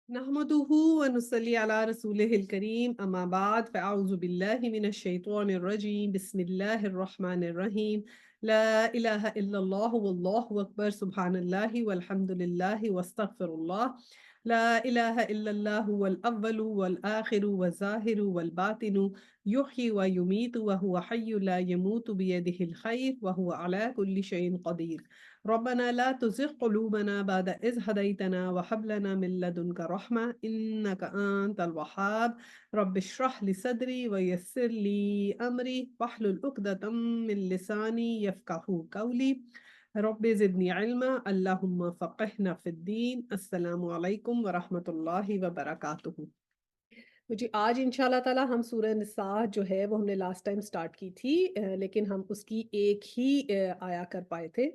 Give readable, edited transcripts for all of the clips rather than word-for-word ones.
نحمده ونصلي على رسوله الكريم أما بعد فأعوذ بالله من الشيطان الرجيم بسم الله الرحمن الرحيم لا إله إلا الله والله أكبر سبحان الله والحمد لله واستغفر الله لا إله إلا الله هو الأول والآخر والظاهر والباطن يحيي ويميت وهو حي لا يموت بيده الخير وهو على كل شيء قدير ربنا لا تزغ قلوبنا بعد إذ هديتنا وهب لنا من لدنك رحمة إنك أنت الوهاب رب اشرح لي صدري ويسر لي أمري واحلل عقدة من لساني يفقهوا قولي رب زدني علما اللهم فقهنا في الدين السلام عليكم ورحمة الله وبركاته جی آج انشاءاللہ تعالی ہم سورہ نساء جو ہے وہ ہم نے لاسٹ ٹائم سٹارٹ کی تھی لیکن ہم اس کی ایک ہی آیا کر پائے تھے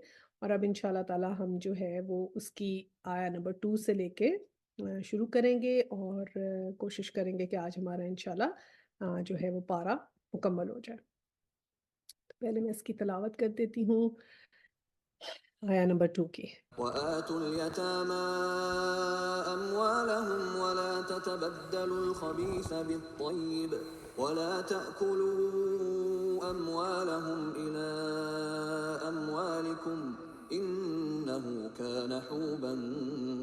اور اب انشاءاللہ تعالی ہم جو ہے وہ اس کی آیا نمبر 2 سے لے کے شروع کریں گے اور کوشش کریں گے کہ آج ہمارا انشاءاللہ جو ہے وہ پارہ مکمل ہو جائے. تو پہلے میں اس کی تلاوت کر دیتی ہوں آیا نمبر 2 کی. وآتوا اليتامى أموالهم ولا تتبدلوا الخبيث بالطيب ولا تأكلوا أموالهم إلى أموالكم إنه كان حوبا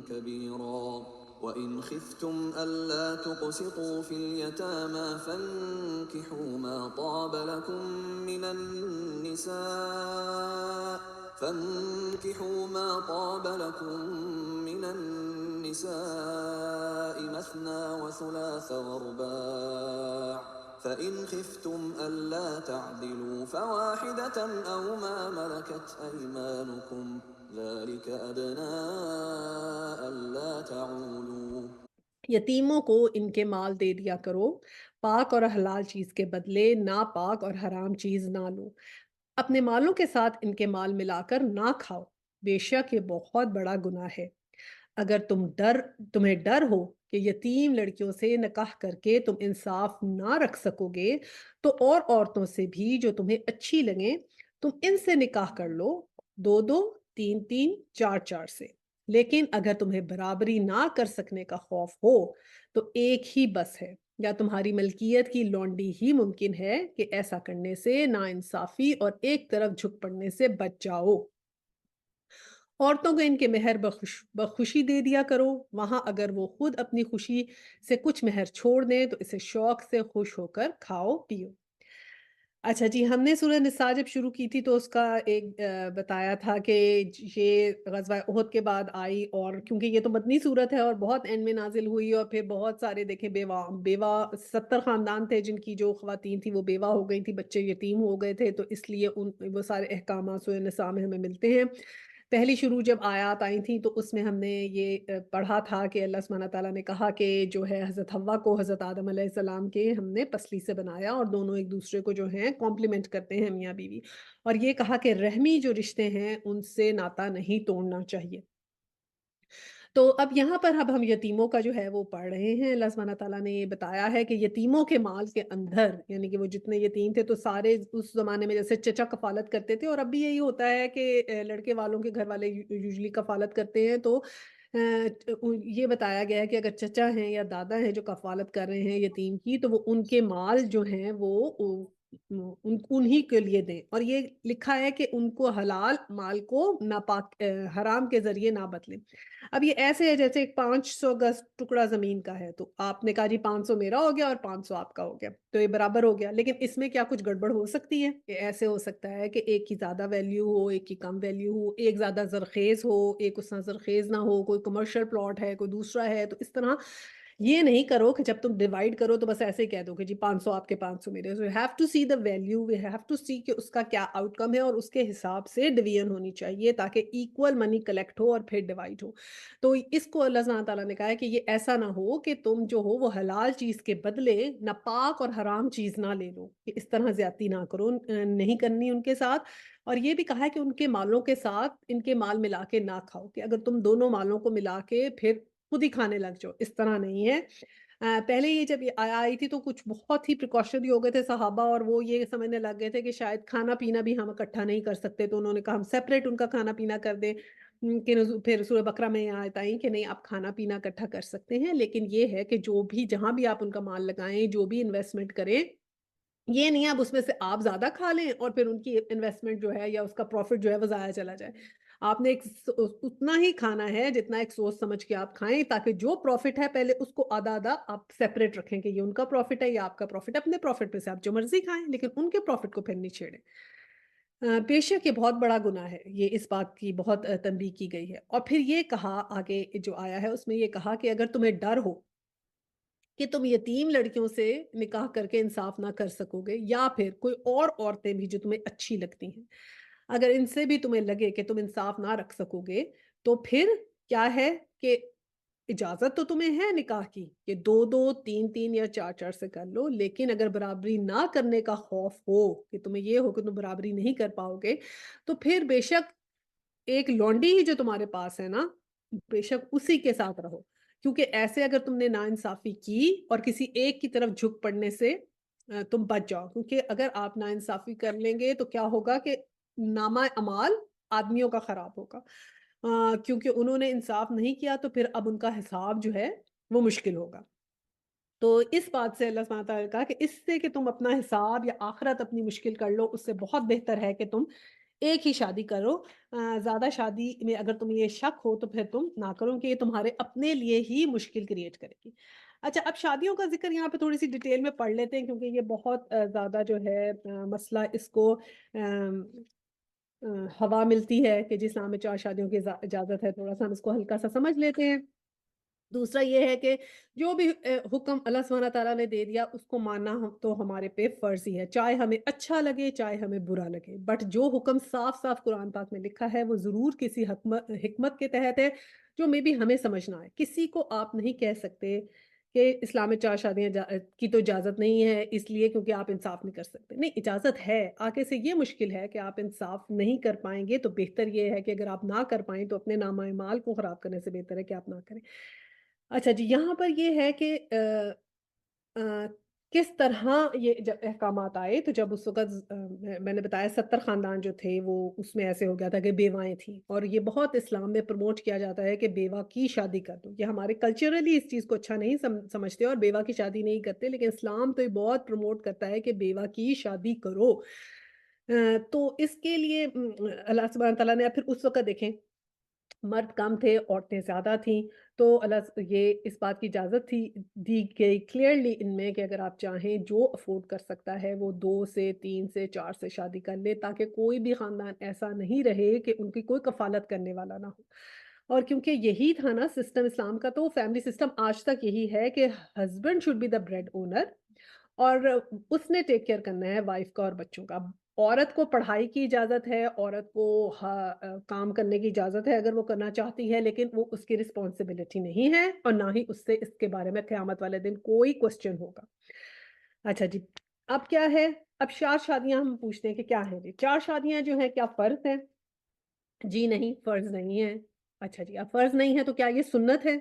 كبيرا وإن خفتم ألا تقسطوا في اليتامى فانكحوا ما طاب لكم من النساء مثنى وثلاث ورباع فإن خفتم ألا تعدلوا فواحدة أو ما ملكت أيمانكم ذلك أدنى ألا تعولوا. یتیموں کو ان کے مال دے دیا کرو، پاک اور حلال چیز کے بدلے ناپاک اور حرام چیز نہ لو. اپنے مالوں کے ساتھ ان کے مال ملا کر نہ کھاؤ، بے شک یہ بہت بڑا گناہ ہے. اگر تمہیں ڈر ہو کہ یتیم لڑکیوں سے نکاح کر کے تم انصاف نہ رکھ سکو گے تو اور عورتوں سے بھی جو تمہیں اچھی لگیں تم ان سے نکاح کر لو، 2 3 4 سے. لیکن اگر تمہیں برابری نہ کر سکنے کا خوف ہو تو ایک ہی بس ہے، یا تمہاری ملکیت کی لونڈی ہی ممکن ہے کہ ایسا کرنے سے ناانصافی اور ایک طرف جھک پڑنے سے بچ جاؤ. عورتوں کو ان کے مہر بخوشی دے دیا کرو، وہاں اگر وہ خود اپنی خوشی سے کچھ مہر چھوڑ دیں تو اسے شوق سے خوش ہو کر کھاؤ پیو. اچھا جی، ہم نے سورہ نساء جب شروع کی تھی تو اس کا ایک بتایا تھا کہ یہ غزوہ احد کے بعد آئی، اور کیونکہ یہ تو مدنی صورت ہے اور بہت اینڈ میں نازل ہوئی، اور پھر بہت سارے دیکھیں بیوہ 70 خاندان تھے جن کی جو خواتین تھی وہ بیوہ ہو گئی تھی، بچے یتیم ہو گئے تھے، تو اس لیے وہ سارے احکامات سورہ نساء میں ہمیں ملتے ہیں. پہلی شروع جب آیات آئی تھیں تو اس میں ہم نے یہ پڑھا تھا کہ اللہ سبحانہ تعالیٰ نے کہا کہ جو ہے حضرت حوا کو حضرت آدم علیہ السلام کے ہم نے پسلی سے بنایا اور دونوں ایک دوسرے کو جو ہیں کمپلیمنٹ کرتے ہیں میاں بیوی، اور یہ کہا کہ رحمی جو رشتے ہیں ان سے ناتا نہیں توڑنا چاہیے. تو اب یہاں پر اب ہم یتیموں کا جو ہے وہ پڑھ رہے ہیں. اللہ سبحانہ تعالیٰ نے یہ بتایا ہے کہ یتیموں کے مال کے اندر، یعنی کہ وہ جتنے یتیم تھے تو سارے اس زمانے میں جیسے چچا کفالت کرتے تھے، اور اب بھی یہی ہوتا ہے کہ لڑکے والوں کے گھر والے یوزلی کفالت کرتے ہیں، تو یہ بتایا گیا ہے کہ اگر چچا ہیں یا دادا ہیں جو کفالت کر رہے ہیں یتیم کی تو وہ ان کے مال جو ہیں وہ انہی کے لیے دیں، اور یہ لکھا ہے کہ ان کو حلال مال کو ناپاک حرام کے ذریعے نہ بدلیں. اب یہ ایسے ہے جیسے 500 گز ٹکڑا زمین کا ہے تو آپ نے کہا جی 500 میرا ہو گیا اور 500 آپ کا ہو گیا تو یہ برابر ہو گیا، لیکن اس میں کیا کچھ گڑبڑ ہو سکتی ہے کہ ایسے ہو سکتا ہے کہ ایک کی زیادہ ویلیو ہو، ایک کی کم ویلیو ہو، ایک زیادہ زرخیز ہو، ایک اس طرح زرخیز نہ ہو، کوئی کمرشل پلاٹ ہے کوئی دوسرا ہے. تو اس طرح یہ نہیں کرو کہ جب تم ڈیوائڈ کرو تو بس ایسے ہی کہہ دو کہ جی 500 آپ کے 500 میرے. So you have to see the value, we have to see کہ اس کا کیا آؤٹ کم ہے اور اس کے حساب سے ڈویژن ہونی چاہیے تاکہ ایکول منی کلیکٹ ہو اور پھر ڈیوائڈ ہو. تو اس کو اللہ سبحانہ تعالیٰ نے کہا ہے کہ یہ ایسا نہ ہو کہ تم جو ہو وہ حلال چیز کے بدلے ناپاک اور حرام چیز نہ لے لو، کہ اس طرح زیادتی نہ کرو، نہیں کرنی ان کے ساتھ. اور یہ بھی کہا ہے کہ ان کے مالوں کے ساتھ ان کے مال ملا کے نہ کھاؤ، کہ اگر تم دونوں مالوں کو ملا کے پھر خود ہی کھانے لگ جاؤ، اس طرح نہیں ہے. پہلے یہ جب یہ آئی تھی تو کچھ بہت ہی پریکاشن ہو گئے تھے صحابہ، اور وہ یہ سمجھنے لگ گئے تھے کہ شاید کھانا پینا بھی ہم اکٹھا نہیں کر سکتے، تو انہوں نے کہا ہم سیپریٹ ان کا کھانا پینا کر دیں. کہ پھر سورہ بقرہ میں یہ آیت آئی کہ نہیں آپ کھانا پینا اکٹھا کر سکتے ہیں، لیکن یہ ہے کہ جو بھی جہاں بھی آپ ان کا مال لگائیں، جو بھی انویسٹمنٹ کریں، یہ نہیں آپ اس میں سے آپ زیادہ کھا لیں اور پھر ان کی انویسٹمنٹ جو ہے یا اس کا پروفٹ جو ہے وہ ضائع چلا جائے۔ آپ نے اتنا ہی کھانا ہے جتنا ایک سوچ سمجھ کے آپ کھائیں، تاکہ جو پروفٹ ہے پہلے اس کو آدھا آدھا آپ سیپریٹ رکھیں کہ یہ ان کا پروفٹ ہے یا آپ کا پروفٹ ہے، اپنے پروفٹ پہ سے آپ جو مرضی کھائیں لیکن ان کے پروفٹ کو پھر نہیں چھیڑیں۔ بے شک یہ بہت بڑا گناہ ہے، یہ اس بات کی بہت تنبیہ کی گئی ہے۔ اور پھر یہ کہا آگے جو آیا ہے اس میں یہ کہا کہ اگر تمہیں ڈر ہو کہ تم یتیم لڑکیوں سے نکاح کر کے انصاف نہ کر سکو گے، یا پھر کوئی اور عورتیں بھی جو تمہیں اچھی لگتی ہیں، اگر ان سے بھی تمہیں لگے کہ تم انصاف نہ رکھ سکو گے، تو پھر کیا ہے کہ اجازت تو تمہیں ہے نکاح کی کہ دو دو تین تین یا چار چار سے کر لو، لیکن اگر برابری نہ کرنے کا خوف ہو کہ تمہیں یہ ہو کہ تم برابری نہیں کر پاؤ گے، تو پھر بے شک ایک لونڈی ہی جو تمہارے پاس ہے نا، بے شک اسی کے ساتھ رہو، کیونکہ ایسے اگر تم نے ناانصافی کی اور کسی ایک کی طرف جھک پڑنے سے تم بچ جاؤ، کیونکہ اگر آپ ناانصافی کر لیں گے تو کیا ہوگا کہ نامہ اعمال آدمیوں کا خراب ہوگا، کیونکہ انہوں نے انصاف نہیں کیا تو پھر اب ان کا حساب جو ہے وہ مشکل ہوگا۔ تو اس بات سے اللہ سبحانہ تعالیٰ نے کہا کہ اس سے کہ تم اپنا حساب یا آخرت اپنی مشکل کر لو، اس سے بہت بہتر ہے کہ تم ایک ہی شادی کرو۔ زیادہ شادی میں اگر تمہیں یہ شک ہو تو پھر تم نہ کرو کہ یہ تمہارے اپنے لیے ہی مشکل کریٹ کرے گی۔ اچھا، اب شادیوں کا ذکر یہاں پہ تھوڑی سی ڈیٹیل میں پڑھ لیتے ہیں، کیونکہ یہ بہت زیادہ جو ہے مسئلہ اس کو ہوا ملتی ہے کہ جس اسلام میں 4 شادیوں کی اجازت ہے، تھوڑا سا ہم اس کو ہلکا سا سمجھ لیتے ہیں۔ دوسرا یہ ہے کہ جو بھی حکم اللہ سبحانہ تعالیٰ نے دے دیا اس کو ماننا تو ہمارے پہ فرض ہی ہے، چاہے ہمیں اچھا لگے چاہے ہمیں برا لگے، بٹ جو حکم صاف صاف قرآن پاک میں لکھا ہے وہ ضرور کسی حکمت کے تحت ہے جو میں بھی ہمیں سمجھنا ہے۔ کسی کو آپ نہیں کہہ سکتے کہ اسلام میں 4 شادیاں کی تو اجازت نہیں ہے اس لیے کیونکہ آپ انصاف نہیں کر سکتے، نہیں، اجازت ہے، آگے سے یہ مشکل ہے کہ آپ انصاف نہیں کر پائیں گے، تو بہتر یہ ہے کہ اگر آپ نہ کر پائیں تو اپنے نامہ اعمال کو خراب کرنے سے بہتر ہے کہ آپ نہ کریں۔ اچھا جی، یہاں پر یہ ہے کہ آ، کس طرح یہ جب احکامات آئے تو جب اس وقت میں نے بتایا 70 خاندان جو تھے وہ اس میں ایسے ہو گیا تھا کہ بیوائیں تھیں، اور یہ بہت اسلام میں پروموٹ کیا جاتا ہے کہ بیوہ کی شادی کر دو، یہ ہمارے کلچرلی اس چیز کو اچھا نہیں سمجھتے اور بیوہ کی شادی نہیں کرتے، لیکن اسلام تو یہ بہت پروموٹ کرتا ہے کہ بیوہ کی شادی کرو۔ تو اس کے لیے اللہ سبحانہ تعالیٰ نے پھر اس وقت دیکھیں مرد کم تھے عورتیں زیادہ تھیں، تو یہ اس بات کی اجازت تھی دی گئی کلیئرلی ان میں کہ اگر آپ چاہیں جو افورڈ کر سکتا ہے وہ 2 سے 3 سے 4 سے شادی کر لے، تاکہ کوئی بھی خاندان ایسا نہیں رہے کہ ان کی کوئی کفالت کرنے والا نہ ہو۔ اور کیونکہ یہی تھا نا سسٹم اسلام کا، تو فیملی سسٹم آج تک یہی ہے کہ husband should be the bread owner, اور اس نے ٹیک کیئر کرنا ہے وائف کا اور بچوں کا۔ عورت کو پڑھائی کی اجازت ہے، عورت کو کام کرنے کی اجازت ہے اگر وہ کرنا چاہتی ہے، لیکن وہ اس کی رسپانسبلٹی نہیں ہے اور نہ ہی اس سے اس کے بارے میں قیامت والے دن کوئی کوسچن ہوگا۔ اچھا جی، اب کیا ہے؟ اب 4 شادیاں ہم پوچھتے ہیں کہ کیا ہے جی 4 شادیاں جو ہیں کیا فرض ہیں؟ جی نہیں، فرض نہیں ہے۔ اچھا جی، اب فرض نہیں ہے تو کیا یہ سنت ہے؟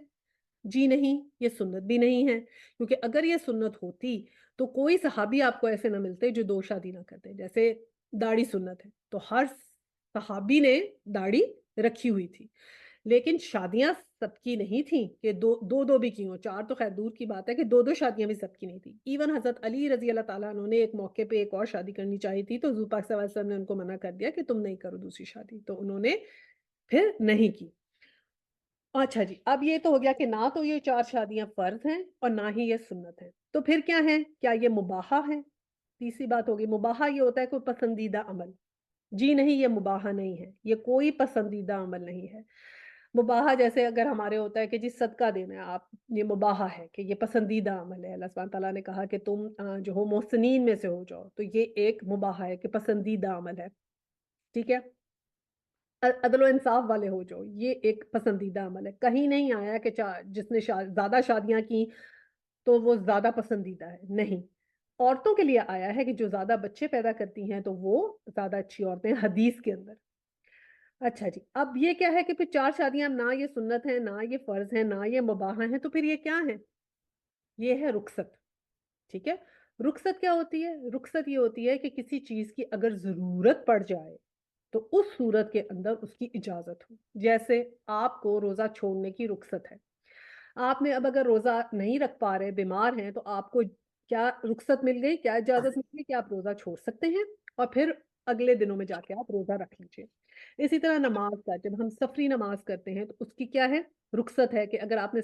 جی نہیں، یہ سنت بھی نہیں ہے، کیونکہ اگر یہ سنت ہوتی تو کوئی صحابی آپ کو ایسے نہ ملتے جو 2 شادی نہ کرتے۔ جیسے داڑھی سنت ہے تو ہر صحابی نے داڑھی رکھی ہوئی تھی، لیکن شادیاں سب کی نہیں تھیں کہ دو دو دو بھی کی ہوں، 4 تو خیر دور کی بات ہے کہ دو دو شادیاں بھی سب کی نہیں تھی۔ ایون حضرت علی رضی اللہ تعالیٰ عنہ نے ایک موقع پہ ایک اور شادی کرنی چاہی تھی تو حضور پاک صلی اللہ علیہ وسلم نے ان کو منع کر دیا کہ تم نہیں کرو دوسری شادی، تو انہوں نے پھر نہیں کی۔ اچھا جی، اب یہ تو ہو گیا کہ نہ تو یہ 4 شادیاں فرض ہیں اور نہ ہی یہ سنت ہے، تو پھر کیا ہے؟ کیا یہ مباحہ ہے؟ تیسری بات ہوگی مباحہ، یہ ہوتا ہے کوئی پسندیدہ عمل۔ جی نہیں، یہ مباحہ نہیں ہے، یہ کوئی پسندیدہ عمل نہیں ہے۔ مباحہ جیسے اگر ہمارے ہوتا ہے کہ جی صدقہ دینا ہے آپ، یہ مباحہ ہے کہ یہ پسندیدہ عمل ہے، اللہ سبحانہ تعالیٰ نے کہا کہ تم جو ہو محسنین میں سے ہو جاؤ، تو یہ ایک مباحہ ہے کہ پسندیدہ عمل ہے، ٹھیک ہے؟ عدل و انصاف والے ہو جاؤ، یہ ایک پسندیدہ عمل ہے۔ کہیں نہیں آیا کہ جس نے زیادہ شادیاں کی تو وہ زیادہ پسندیدہ ہے، نہیں۔ عورتوں کے لیے آیا ہے کہ جو زیادہ بچے پیدا کرتی ہیں تو وہ زیادہ اچھی عورتیں، حدیث کے اندر۔ اچھا جی، اب یہ کیا ہے کہ پھر 4 شادیاں نہ یہ سنت ہیں، نہ یہ فرض ہیں، نہ یہ مباح ہیں، تو پھر یہ کیا ہے؟ یہ ہے رخصت، ٹھیک ہے؟ رخصت کیا ہوتی ہے؟ رخصت یہ ہوتی ہے کہ کسی چیز کی اگر ضرورت پڑ جائے تو اس صورت کے اندر اس کی اجازت ہو. جیسے آپ کو روزہ چھوڑنے کی رخصت ہے. آپ نے اب اگر روزہ نہیں رکھ پا رہے، بیمار ہیں، تو آپ کو کیا رخصت مل گئی، کیا اجازت مل گئی کہ آپ روزہ چھوڑ سکتے ہیں اور پھر اگلے دنوں میں جا کے آپ روزہ رکھ لیجیے. اسی طرح نماز کا، جب ہم سفری نماز کرتے ہیں تو اس کی کیا ہے، رخصت ہے کہ اگر آپ نے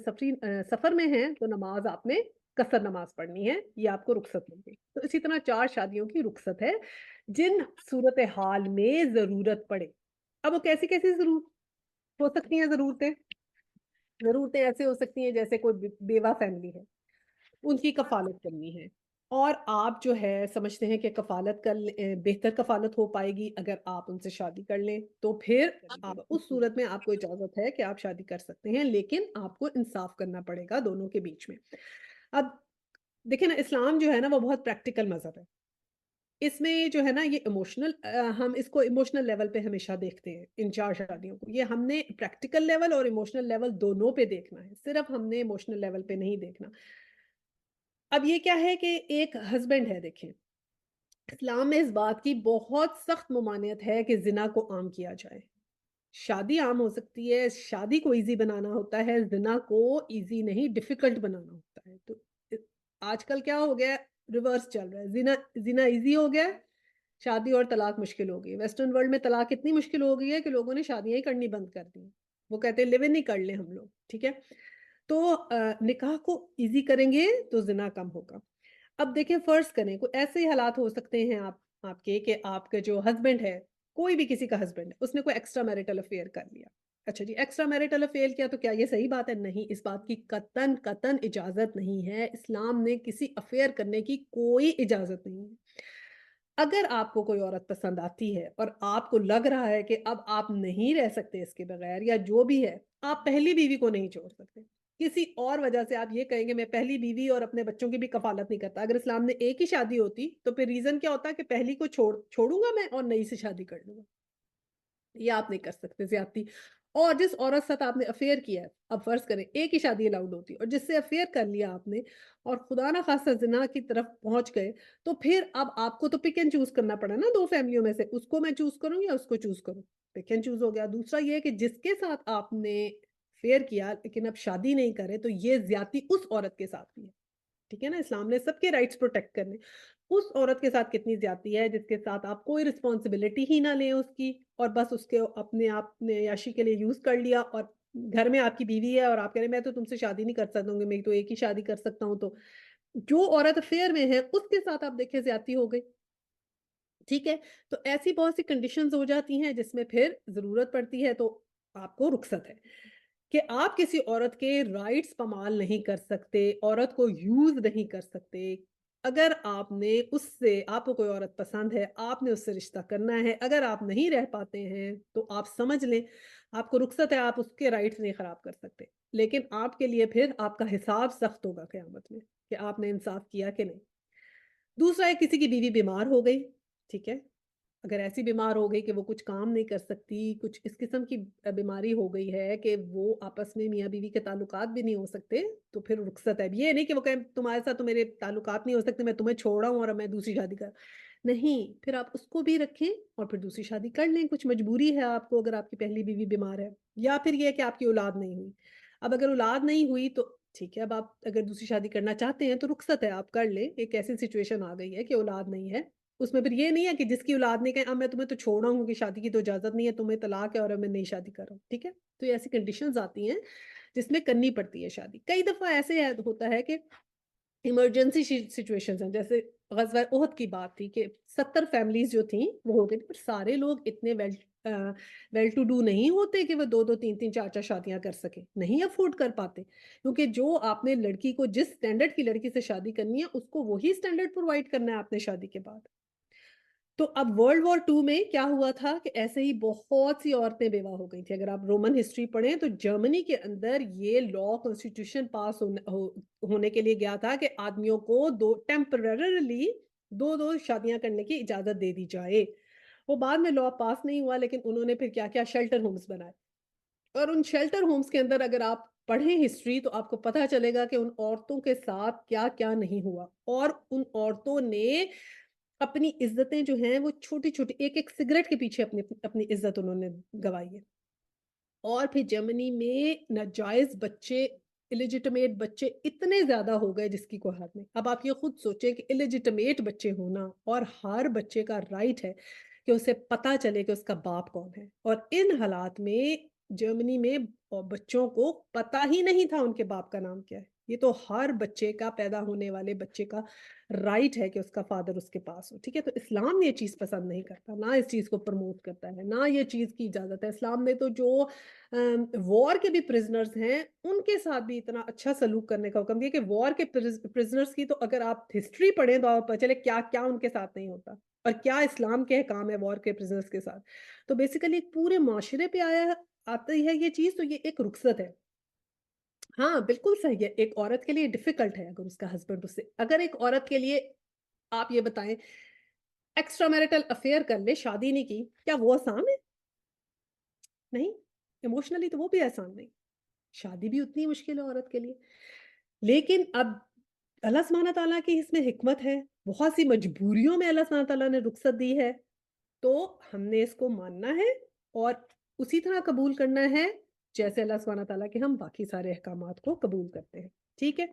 سفر میں ہیں تو نماز آپ نے قصر نماز پڑھنی ہے، یہ آپ کو رخصت مل گئی. تو اسی طرح 4 شادیوں کی رخصت ہے جن صورتحال میں ضرورت پڑے. اب وہ کیسی ضرورت ہو سکتی ہیں ضرورتیں؟ ضرورتیں ایسے ہو سکتی ہیں جیسے کوئی بیوہ فیملی ہے، ان کی کفالت کرنی ہے اور آپ جو ہے سمجھتے ہیں کہ کفالت بہتر کفالت ہو پائے گی اگر آپ ان سے شادی کر لیں، تو پھر آپ اس صورت میں آپ کو اجازت ہے کہ آپ شادی کر سکتے ہیں، لیکن آپ کو انصاف کرنا پڑے گا دونوں کے بیچ میں. اب دیکھیں نا، اسلام جو ہے نا وہ بہت پریکٹیکل مذہب ہے. اس میں جو ہے نا یہ ہم اس کو ایموشنل لیول پہ ہمیشہ دیکھتے ہیں. ان 4 شادیوں کو یہ ہم نے پریکٹیکل لیول اور ایموشنل لیول دونوں پہ دیکھنا ہے، صرف ہم نے ایموشنل لیول پہ نہیں دیکھنا. اب یہ کیا ہے کہ ایک ہسبینڈ ہے، دیکھیں اسلام میں اس بات کی بہت سخت ممانعت ہے کہ زنا کو عام کیا جائے. شادی عام ہو سکتی ہے، شادی کو ایزی بنانا ہوتا ہے، زنا کو ایزی نہیں ڈیفیکلٹ بنانا ہوتا ہے. تو آج کل کیا ہو گیا ہے، ریورس چل رہا ہے. زنا ایزی ہو گیا ہے، شادی اور طلاق مشکل ہو گئی. ویسٹرن ورلڈ میں طلاق اتنی مشکل ہو گئی ہے کہ لوگوں نے شادیاں ہی کرنی بند کر دی. وہ کہتے ہیں لیو ان ہی کر لیں ہم لوگ، ٹھیک ہے. تو نکاح کو ایزی کریں گے تو زنا کم ہوگا. اب دیکھیں فرض کریں کوئی ایسے حالات ہو سکتے ہیں آپ کے کہ آپ کے جو ہسبینڈ ہے، کوئی بھی کسی کا ہسبینڈ ہے، اس نے کوئی ایکسٹرا میرٹل افیئر کر لیا. اچھا جی، ایکسٹرا میرٹل افیئر کیا تو کیا یہ صحیح بات ہے؟ نہیں، اس بات کی قطعاً قطعاً اجازت نہیں ہے. اسلام نے کسی افیئر کرنے کی کوئی اجازت نہیں ہے. اگر آپ کو کوئی عورت پسند آتی ہے اور آپ کو لگ رہا ہے کہ اب آپ نہیں رہ سکتے اس کے بغیر یا جو بھی ہے، آپ پہلی بیوی کو نہیں چھوڑ سکتے. کسی اور وجہ سے آپ یہ کہیں گے میں پہلی بیوی اور اپنے بچوں کی بھی کفالت نہیں کرتا. اگر اسلام نے ایک ہی شادی ہوتی تو پھر ریزن کیا ہوتا کہ پہلی کو چھوڑوں گا میں اور نئی سے شادی کر لوں گا. یہ آپ نہیں کر سکتے زیادتی. اور جس عورت ساتھ آپ نے افیئر کیا ہے، اب فرض کریں ایک ہی شادی الاؤڈ ہوتی اور جس سے افیئر کر لیا آپ نے اور خدا نہ خاصہ زنا کی طرف پہنچ گئے، تو پھر اب آپ کو تو پک اینڈ چوز کرنا پڑا نا 2 فیملیوں میں سے، اس کو میں چوز کروں یا اس کو چوز کروں. پک اینڈ چوز ہو گیا. دوسرا یہ کہ جس کے ساتھ آپ نے افیئر کیا لیکن اب شادی نہیں کرے تو یہ زیادتی اس عورت کے ساتھ بھی ہے. ٹھیک ہے نا، اسلام نے سب کے رائٹس پروٹیکٹ کرنے. اس عورت کے ساتھ کتنی زیادتی ہے جس کے ساتھ آپ کوئی رسپانسبلٹی ہی نہ لیں اس کی، اور بس اس کے اپنے آپ نے عیاشی کے لیے یوز کر لیا، اور گھر میں آپ کی بیوی ہے اور آپ کہہ رہے ہیں میں تو تم سے شادی نہیں کر سکتا ہوں، میں تو ایک ہی شادی کر سکتا ہوں. تو جو عورت افیئر میں ہے اس کے ساتھ آپ دیکھیں زیادتی ہو گئی. ٹھیک ہے، تو ایسی بہت سی کنڈیشنز ہو جاتی ہیں جس میں پھر ضرورت پڑتی ہے تو آپ کو رخصت ہے کہ آپ کسی عورت کے رائٹس پامال نہیں کر سکتے، عورت کو یوز نہیں کر سکتے. اگر آپ نے آپ کو کوئی عورت پسند ہے، آپ نے اس سے رشتہ کرنا ہے، اگر آپ نہیں رہ پاتے ہیں تو آپ سمجھ لیں آپ کو رخصت ہے، آپ اس کے رائٹس نہیں خراب کر سکتے. لیکن آپ کے لیے پھر آپ کا حساب سخت ہوگا قیامت میں کہ آپ نے انصاف کیا کہ نہیں. دوسرا ہے کسی کی بیوی بیمار ہو گئی، ٹھیک ہے، اگر ایسی بیمار ہو گئی کہ وہ کچھ کام نہیں کر سکتی، کچھ اس قسم کی بیماری ہو گئی ہے کہ وہ آپس میں میاں بیوی کے تعلقات بھی نہیں ہو سکتے، تو پھر رخصت ہے. یہ نہیں کہ وہ کہیں تمہارے ساتھ تو میرے تعلقات نہیں ہو سکتے، میں تمہیں چھوڑا ہوں اور اب میں دوسری شادی کر. نہیں، پھر آپ اس کو بھی رکھیں اور پھر دوسری شادی کر لیں. کچھ مجبوری ہے آپ کو اگر آپ کی پہلی بیوی بیمار ہے، یا پھر یہ کہ آپ کی اولاد نہیں ہوئی. اب اگر اولاد نہیں ہوئی تو ٹھیک ہے، اب آپ اگر دوسری شادی کرنا چاہتے ہیں تو رخصت ہے، آپ کر لیں. ایک ایسی سچویشن آ گئی ہے کہ اولاد نہیں ہے، اس میں پھر یہ نہیں ہے کہ جس کی اولاد نہیں کہیں اب میں تمہیں تو چھوڑا ہوں کہ شادی کی تو اجازت نہیں ہے، تمہیں طلاق ہے اور اب میں نئی شادی کر رہا ہوں. ٹھیک ہے، تو یہ ایسی کنڈیشنز آتی ہیں جس میں کرنی پڑتی ہے شادی. کئی دفعہ ایسے ہوتا ہے کہ ایمرجنسی سچویشنز ہیں، جیسے غزوہ احد کی بات تھی کہ 70 فیملیز جو تھیں وہ ہو گئی تھی، پر سارے لوگ اتنے ویل ٹو ڈو نہیں ہوتے کہ وہ 2 3 4 شادیاں کر سکیں، نہیں افورڈ کر پاتے. کیونکہ جو آپ نے لڑکی کو جس سٹینڈرڈ کی لڑکی سے شادی کرنی ہے اس کو وہی سٹینڈرڈ پرووائڈ کرنا ہے آپ نے شادی کے بعد. تو اب ورلڈ وار 2 میں کیا ہوا تھا کہ ایسے ہی بہت سی عورتیں بیوہ ہو گئی تھیں. اگر آپ رومن ہسٹری پڑھیں تو جرمنی کے اندر یہ لا کانسٹیٹیوشن پاس ہونے کے لیے گیا تھا کہ آدمیوں کو ٹیمپررلی 2 شادیاں کرنے کی اجازت دے دی جائے. وہ بعد میں لا پاس نہیں ہوا، لیکن انہوں نے پھر کیا کیا شیلٹر ہومز بنائے، اور ان شیلٹر ہومز کے اندر اگر آپ پڑھیں ہسٹری تو آپ کو پتہ چلے گا کہ ان عورتوں کے ساتھ کیا کیا نہیں ہوا، اور ان عورتوں نے اپنی عزتیں جو ہیں وہ چھوٹی-چھوٹی ایک-ایک سگریٹ کے پیچھے اپنی اپنی عزت انہوں نے گنوائی ہے۔ اور پھر جرمنی میں ناجائز بچے الیجیٹمیٹ بچے اتنے زیادہ ہو گئے جس کی کوئی حد نہیں۔ اب آپ یہ خود سوچیں کہ الیجیٹمیٹ بچے ہونا اور ہر بچے کا رائٹ ہے کہ اسے پتا چلے کہ اس کا باپ کون ہے، اور ان حالات میں جرمنی میں بچوں کو پتا ہی نہیں تھا ان کے باپ کا نام کیا ہے۔ یہ تو ہر بچے کا، پیدا ہونے والے بچے کا رائٹ ہے کہ اس کا فادر اس کے پاس ہو، ٹھیک ہے؟ تو اسلام یہ چیز پسند نہیں کرتا، نہ اس چیز کو پروموٹ کرتا ہے، نہ یہ چیز کی اجازت ہے۔ اسلام میں تو جو وار کے بھی پرزنرز ہیں ان کے ساتھ بھی اتنا اچھا سلوک کرنے کا حکم دیا کہ وار کے پرزنرز کی تو اگر آپ ہسٹری پڑھیں تو آپ پتہ چلے کیا کیا ان کے ساتھ نہیں ہوتا اور کیا اسلام کے احکام ہے وار کے پرزنرز کے ساتھ۔ تو بیسیکلی پورے معاشرے پہ آتی ہے یہ چیز، تو یہ ایک رخصت ہے۔ ہاں بالکل صحیح ہے، ایک عورت کے لیے ڈیفیکلٹ ہے اگر اس کا ہسبینڈ اس سے، اگر ایک عورت کے لیے آپ یہ بتائیں ایکسٹرا میرٹل افیئر کر لے، شادی نہیں کی، کیا وہ آسان ہے؟ نہیں، ایموشنلی تو وہ بھی آسان نہیں، شادی بھی اتنی مشکل ہے عورت کے لیے۔ لیکن اب اللہ سبحانہ تعالیٰ کی اس میں حکمت ہے، بہت سی مجبوریوں میں اللہ سبحانہ تعالیٰ نے رخصت دی ہے، تو ہم نے اس کو ماننا ہے اور اسی طرح قبول کرنا ہے جیسے اللہ سبحانہ تعالیٰ کے ہم باقی سارے احکامات کو قبول کرتے ہیں، ٹھیک ہے؟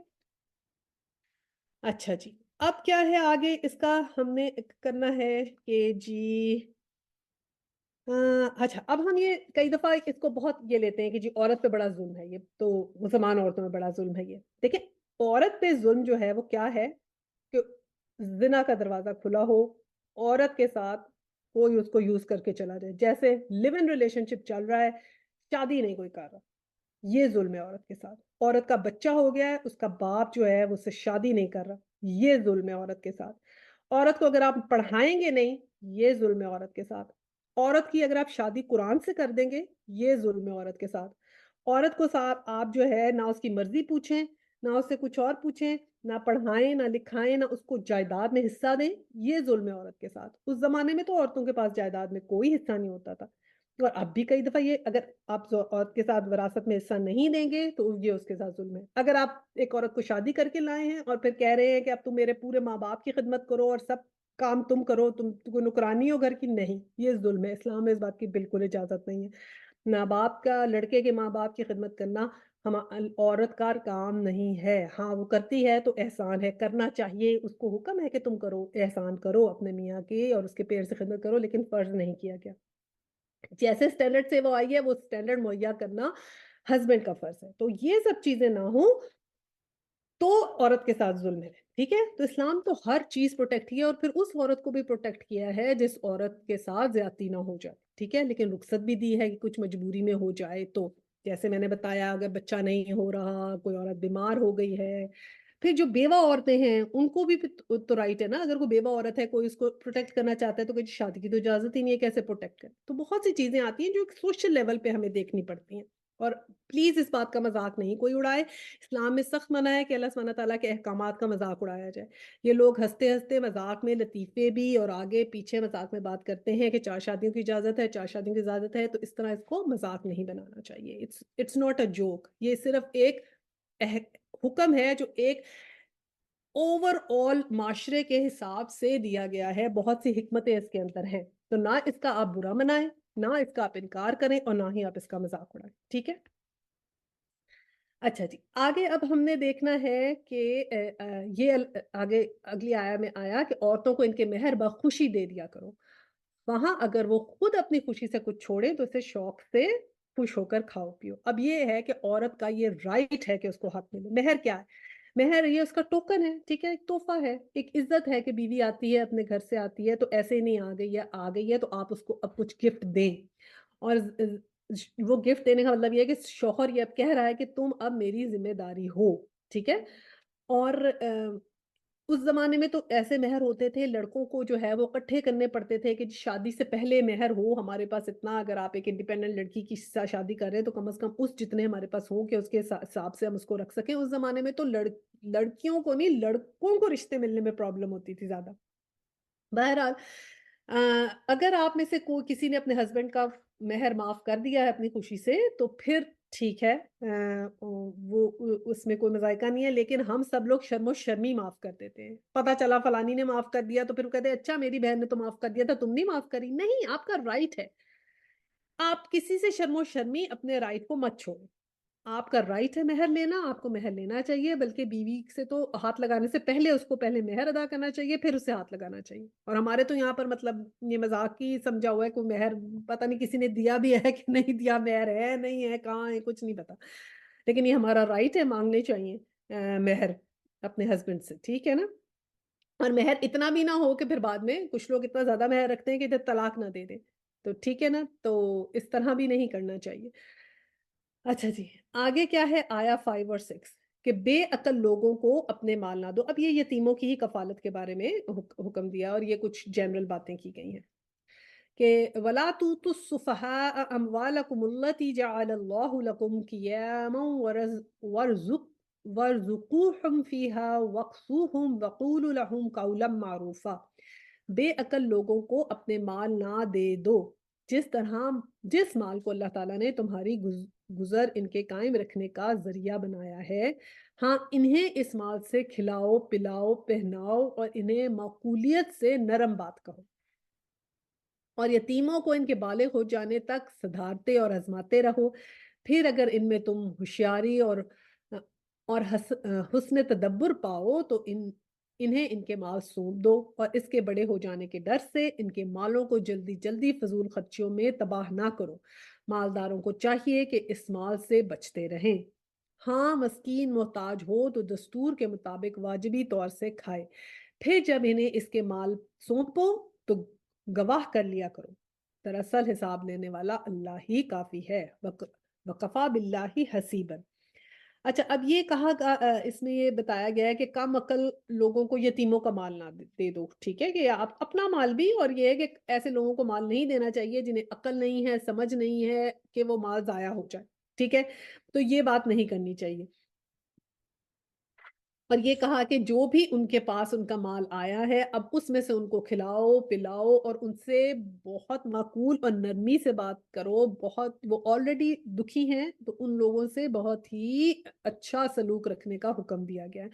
اچھا جی، اب کیا ہے آگے اس کا ہم نے کرنا ہے کہ جی اچھا اب ہم یہ کئی دفعہ اس کو بہت یہ لیتے ہیں کہ جی عورت پہ بڑا ظلم ہے، یہ تو مسلمان عورتوں میں بڑا ظلم ہے۔ یہ دیکھیں عورت پہ ظلم جو ہے وہ کیا ہے کہ زنا کا دروازہ کھلا ہو، عورت کے ساتھ کوئی اس کو یوز کر کے چلا جائے، جیسے لیو ان ریلیشن شپ چل رہا ہے، شادی نہیں کوئی کر رہا، یہ ظلم ہے عورت کے ساتھ۔ عورت کا بچہ ہو گیا ہے، اس کا باپ جو ہے وہ اس سے شادی نہیں کر رہا، یہ ظلم ہے عورت کے ساتھ۔ عورت کو اگر آپ پڑھائیں گے نہیں، یہ ظلم ہے عورت کے ساتھ۔ عورت کی اگر آپ شادی قرآن سے کر دیں گے، یہ ظلم ہے عورت کے ساتھ۔ عورت کو ساتھ آپ جو ہے نہ اس کی مرضی پوچھیں، نہ اس سے کچھ اور پوچھیں، نہ پڑھائیں، نہ لکھائیں، نہ اس کو جائیداد میں حصہ دیں، یہ ظلم ہے عورت کے ساتھ۔ اس زمانے میں تو عورتوں کے پاس جائیداد میں کوئی حصہ نہیں ہوتا تھا، اور اب بھی کئی دفعہ یہ اگر آپ عورت کے ساتھ وراثت میں حصہ نہیں دیں گے تو یہ اس کے ساتھ ظلم ہے۔ اگر آپ ایک عورت کو شادی کر کے لائے ہیں اور پھر کہہ رہے ہیں کہ اب تم میرے پورے ماں باپ کی خدمت کرو اور سب کام تم کرو، تم کو نکرانی ہو گھر کی، نہیں، یہ ظلم ہے۔ اسلام میں اس بات کی بالکل اجازت نہیں ہے۔ ماں باپ کا، لڑکے کے ماں باپ کی خدمت کرنا عورت کا کام نہیں ہے۔ ہاں وہ کرتی ہے تو احسان ہے، کرنا چاہیے، اس کو حکم ہے کہ تم کرو، احسان کرو اپنے میاں کے اور اس کے پیر سے خدمت کرو، لیکن فرض نہیں کیا گیا۔ جیسے اسٹینڈرڈ سے وہ آئی ہے وہ اسٹینڈرڈ مہیا کرنا ہسبینڈ کا فرض ہے۔ تو یہ سب چیزیں نہ ہوں تو عورت کے ساتھ ظلم ہے، ٹھیک ہے؟ تو اسلام تو ہر چیز پروٹیکٹ کیا اور پھر اس عورت کو بھی پروٹیکٹ کیا ہے جس عورت کے ساتھ زیادتی نہ ہو جائے، ٹھیک ہے؟ لیکن رخصت بھی دی ہے کہ کچھ مجبوری میں ہو جائے تو، جیسے میں نے بتایا اگر بچہ نہیں ہو رہا، کوئی عورت بیمار ہو گئی ہے، پھر جو بیوہ عورتیں ہیں ان کو بھی تو رائٹ ہے نا، اگر کوئی بیوہ عورت ہے کوئی اس کو پروٹیکٹ کرنا چاہتا ہے تو کوئی شادی کی تو اجازت ہی نہیں ہے، کیسے پروٹیکٹ کرے؟ تو بہت سی چیزیں آتی ہیں جو ایک سوشل لیول پہ ہمیں دیکھنی پڑتی ہیں، اور پلیز اس بات کا مذاق نہیں کوئی اڑائے۔ اسلام میں سخت منع ہے کہ اللہ سبحانہ تعالیٰ کے احکامات کا مذاق اڑایا جائے۔ یہ لوگ ہنستے ہنستے مذاق میں لطیفے بھی اور آگے پیچھے مذاق میں بات کرتے ہیں کہ 4 شادیوں کی اجازت ہے، 4 شادیوں کی اجازت ہے، تو اس طرح اس کو مذاق نہیں بنانا چاہیے۔ اٹس ناٹ اے جوک، یہ صرف ایک حکم ہے جو ایک اوور آل معاشرے کے حساب سے دیا گیا ہے، بہت سی حکمتیں اس کے اندر ہیں، تو نہ اس کا آپ برا منائیں، نہ اس کا آپ انکار کریں اور نہ ہی آپ اس کا مذاق اڑائیں، ٹھیک ہے؟ اچھا جی، آگے اب ہم نے دیکھنا ہے کہ یہ آگے اگلی آیا میں آیا کہ عورتوں کو ان کے مہر بخوشی دے دیا کرو، وہاں اگر وہ خود اپنی خوشی سے کچھ چھوڑے تو اسے شوق سے خوش ہو کر کھاؤ پیو۔ اب یہ ہے کہ عورت کا یہ رائٹ ہے کہ اس کو حق ملے۔ مہر کیا ہے؟ مہر یہ اس کا ٹوکن ہے، ٹھیک ہے، ایک تحفہ ہے، ایک عزت ہے کہ بیوی آتی ہے اپنے گھر سے آتی ہے تو ایسے ہی نہیں آ گئی ہے تو آپ اس کو اب کچھ گفٹ دیں، اور وہ گفٹ دینے کا مطلب یہ ہے کہ شوہر یہ اب کہہ رہا ہے کہ تم اب میری ذمہ داری ہو، ٹھیک ہے؟ اور اس زمانے میں تو ایسے مہر ہوتے تھے لڑکوں کو جو ہے وہ اکٹھے کرنے پڑتے تھے کہ شادی سے پہلے مہر ہو ہمارے پاس اتنا، اگر آپ ایک انڈیپینڈنٹ لڑکی کی شادی کر رہے ہیں تو کم از کم اس جتنے ہمارے پاس ہو کہ اس کے حساب سے ہم اس کو رکھ سکیں۔ اس زمانے میں تو لڑکیوں کو نہیں لڑکوں کو رشتے ملنے میں پرابلم ہوتی تھی زیادہ۔ بہرحال اگر آپ میں سے کوئی کسی نے اپنے ہسبینڈ کا مہر معاف کر دیا ہے اپنی خوشی سے تو پھر ٹھیک ہے، اس میں کوئی مذائقہ نہیں ہے، لیکن ہم سب لوگ شرم و شرمی معاف کر دیتے ہیں، پتا چلا فلانی نے معاف کر دیا تو پھر وہ کہتے ہیں اچھا میری بہن نے تو معاف کر دیا تھا تم نہیں معاف کری، نہیں، آپ کا رائٹ ہے، آپ کسی سے شرم و شرمی اپنے رائٹ کو مت چھوڑیں، آپ کا رائٹ ہے مہر لینا، آپ کو مہر لینا چاہیے، بلکہ بیوی سے تو ہاتھ لگانے سے پہلے اس کو پہلے مہر ادا کرنا چاہیے، پھر اسے ہاتھ لگانا چاہیے، اور ہمارے تو یہاں پر مطلب یہ مذاق ہی سمجھا ہوا ہے کہ مہر پتہ نہیں کسی نے دیا بھی ہے کہ نہیں دیا، مہر ہے نہیں ہے کہاں ہے کچھ نہیں پتا، لیکن یہ ہمارا رائٹ ہے، مانگنے چاہیے مہر اپنے ہسبینڈ سے، ٹھیک ہے نا؟ اور مہر اتنا بھی نہ ہو کہ پھر بعد میں کچھ لوگ اتنا زیادہ مہر رکھتے ہیں کہ جب طلاق نہ دے دیں، تو ٹھیک ہے نا؟ تو اس طرح بھی نہیں کرنا چاہیے۔ اچھا جی، آگے کیا ہے آیا 5 اور 6 کہ بے عقل لوگوں کو اپنے مال نہ دو۔ اب یہ یتیموں کی ہی کفالت کے بارے میں حکم دیا اور یہ کچھ جنرل باتیں کی گئی ہیں کہ وَلَا تُؤْتُوا السُّفَهَاءَ أَمْوَالَكُمُ الَّتِي جَعَلَ اللَّهُ لَكُمْ قِيَامًا وَارْزُقُوهُمْ فِيهَا وَاكْسُوهُمْ وَقُولُوا لَهُمْ قَوْلًا مَّعْرُوفًا۔ بے عقل لوگوں کو اپنے مال نہ دے دو، جس مال کو اللہ تعالیٰ نے تمہاری گزر ان کے قائم رکھنے کا ذریعہ بنایا ہے، ہاں انہیں اس مال سے کھلاؤ پلاؤ پہناؤ اور انہیں معقولیت سے نرم بات کہو، اور یتیموں کو ان کے بالغ ہو جانے تک سدھارتے اور آزماتے رہو، پھر اگر ان میں تم ہوشیاری اور حسن تدبر پاؤ تو انہیں ان کے مال سونپ دو، اور اس کے بڑے ہو جانے کے ڈر سے ان کے مالوں کو جلدی جلدی فضول خرچیوں میں تباہ نہ کرو، مالداروں کو چاہیے کہ اس مال سے بچتے رہیں، ہاں مسکین محتاج ہو تو دستور کے مطابق واجبی طور سے کھائے، پھر جب انہیں اس کے مال سونپو تو گواہ کر لیا کرو، دراصل حساب لینے والا اللہ ہی کافی ہے، وکفا باللہ حسیبا۔ اچھا اب یہ اس میں یہ بتایا گیا ہے کہ کم عقل لوگوں کو یتیموں کا مال نہ دے دو، ٹھیک ہے کہ آپ اپنا مال بھی، اور یہ ہے کہ ایسے لوگوں کو مال نہیں دینا چاہیے جنہیں عقل نہیں ہے سمجھ نہیں ہے کہ وہ مال ضائع ہو جائے، ٹھیک ہے، تو یہ بات نہیں کرنی چاہیے، اور یہ کہا کہ جو بھی ان کے پاس ان کا مال آیا ہے اب اس میں سے ان کو کھلاؤ پلاؤ اور ان سے بہت معقول اور نرمی سے بات کرو، بہت وہ آلریڈی دکھی ہیں تو ان لوگوں سے بہت ہی اچھا سلوک رکھنے کا حکم دیا گیا ہے،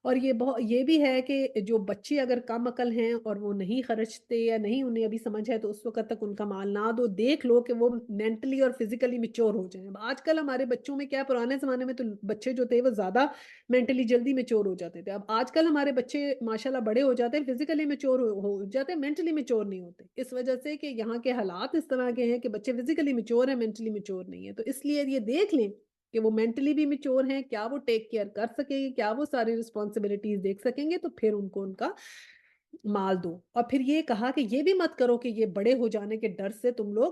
اور یہ بھی ہے کہ جو بچے اگر کم عقل ہیں اور وہ نہیں خرچتے یا نہیں انہیں ابھی سمجھ ہے تو اس وقت تک ان کا مال نہ دو، دیکھ لو کہ وہ مینٹلی اور فزیکلی میچور ہو جائیں، آج کل ہمارے بچوں میں کیا، پرانے زمانے میں تو بچے جو تھے وہ زیادہ مینٹلی جلدی میچور ہو جاتے تھے، اب آج کل ہمارے بچے ماشاءاللہ بڑے ہو جاتے ہیں فزیکلی میچور ہو جاتے ہیں، مینٹلی میچور نہیں ہوتے، اس وجہ سے کہ یہاں کے حالات اس طرح کے ہیں کہ بچے فزیکلی میچور ہیں مینٹلی میچور نہیں ہے، تو اس لیے یہ دیکھ لیں کہ وہ مینٹلی بھی میچور ہیں، کیا وہ ٹیک کیئر کر سکیں گے، کیا وہ ساری رسپانسبلٹیز دیکھ سکیں گے، تو پھر ان کو ان کا مال دو، اور پھر یہ کہا کہ یہ بھی مت کرو کہ یہ بڑے ہو جانے کے ڈر سے تم لوگ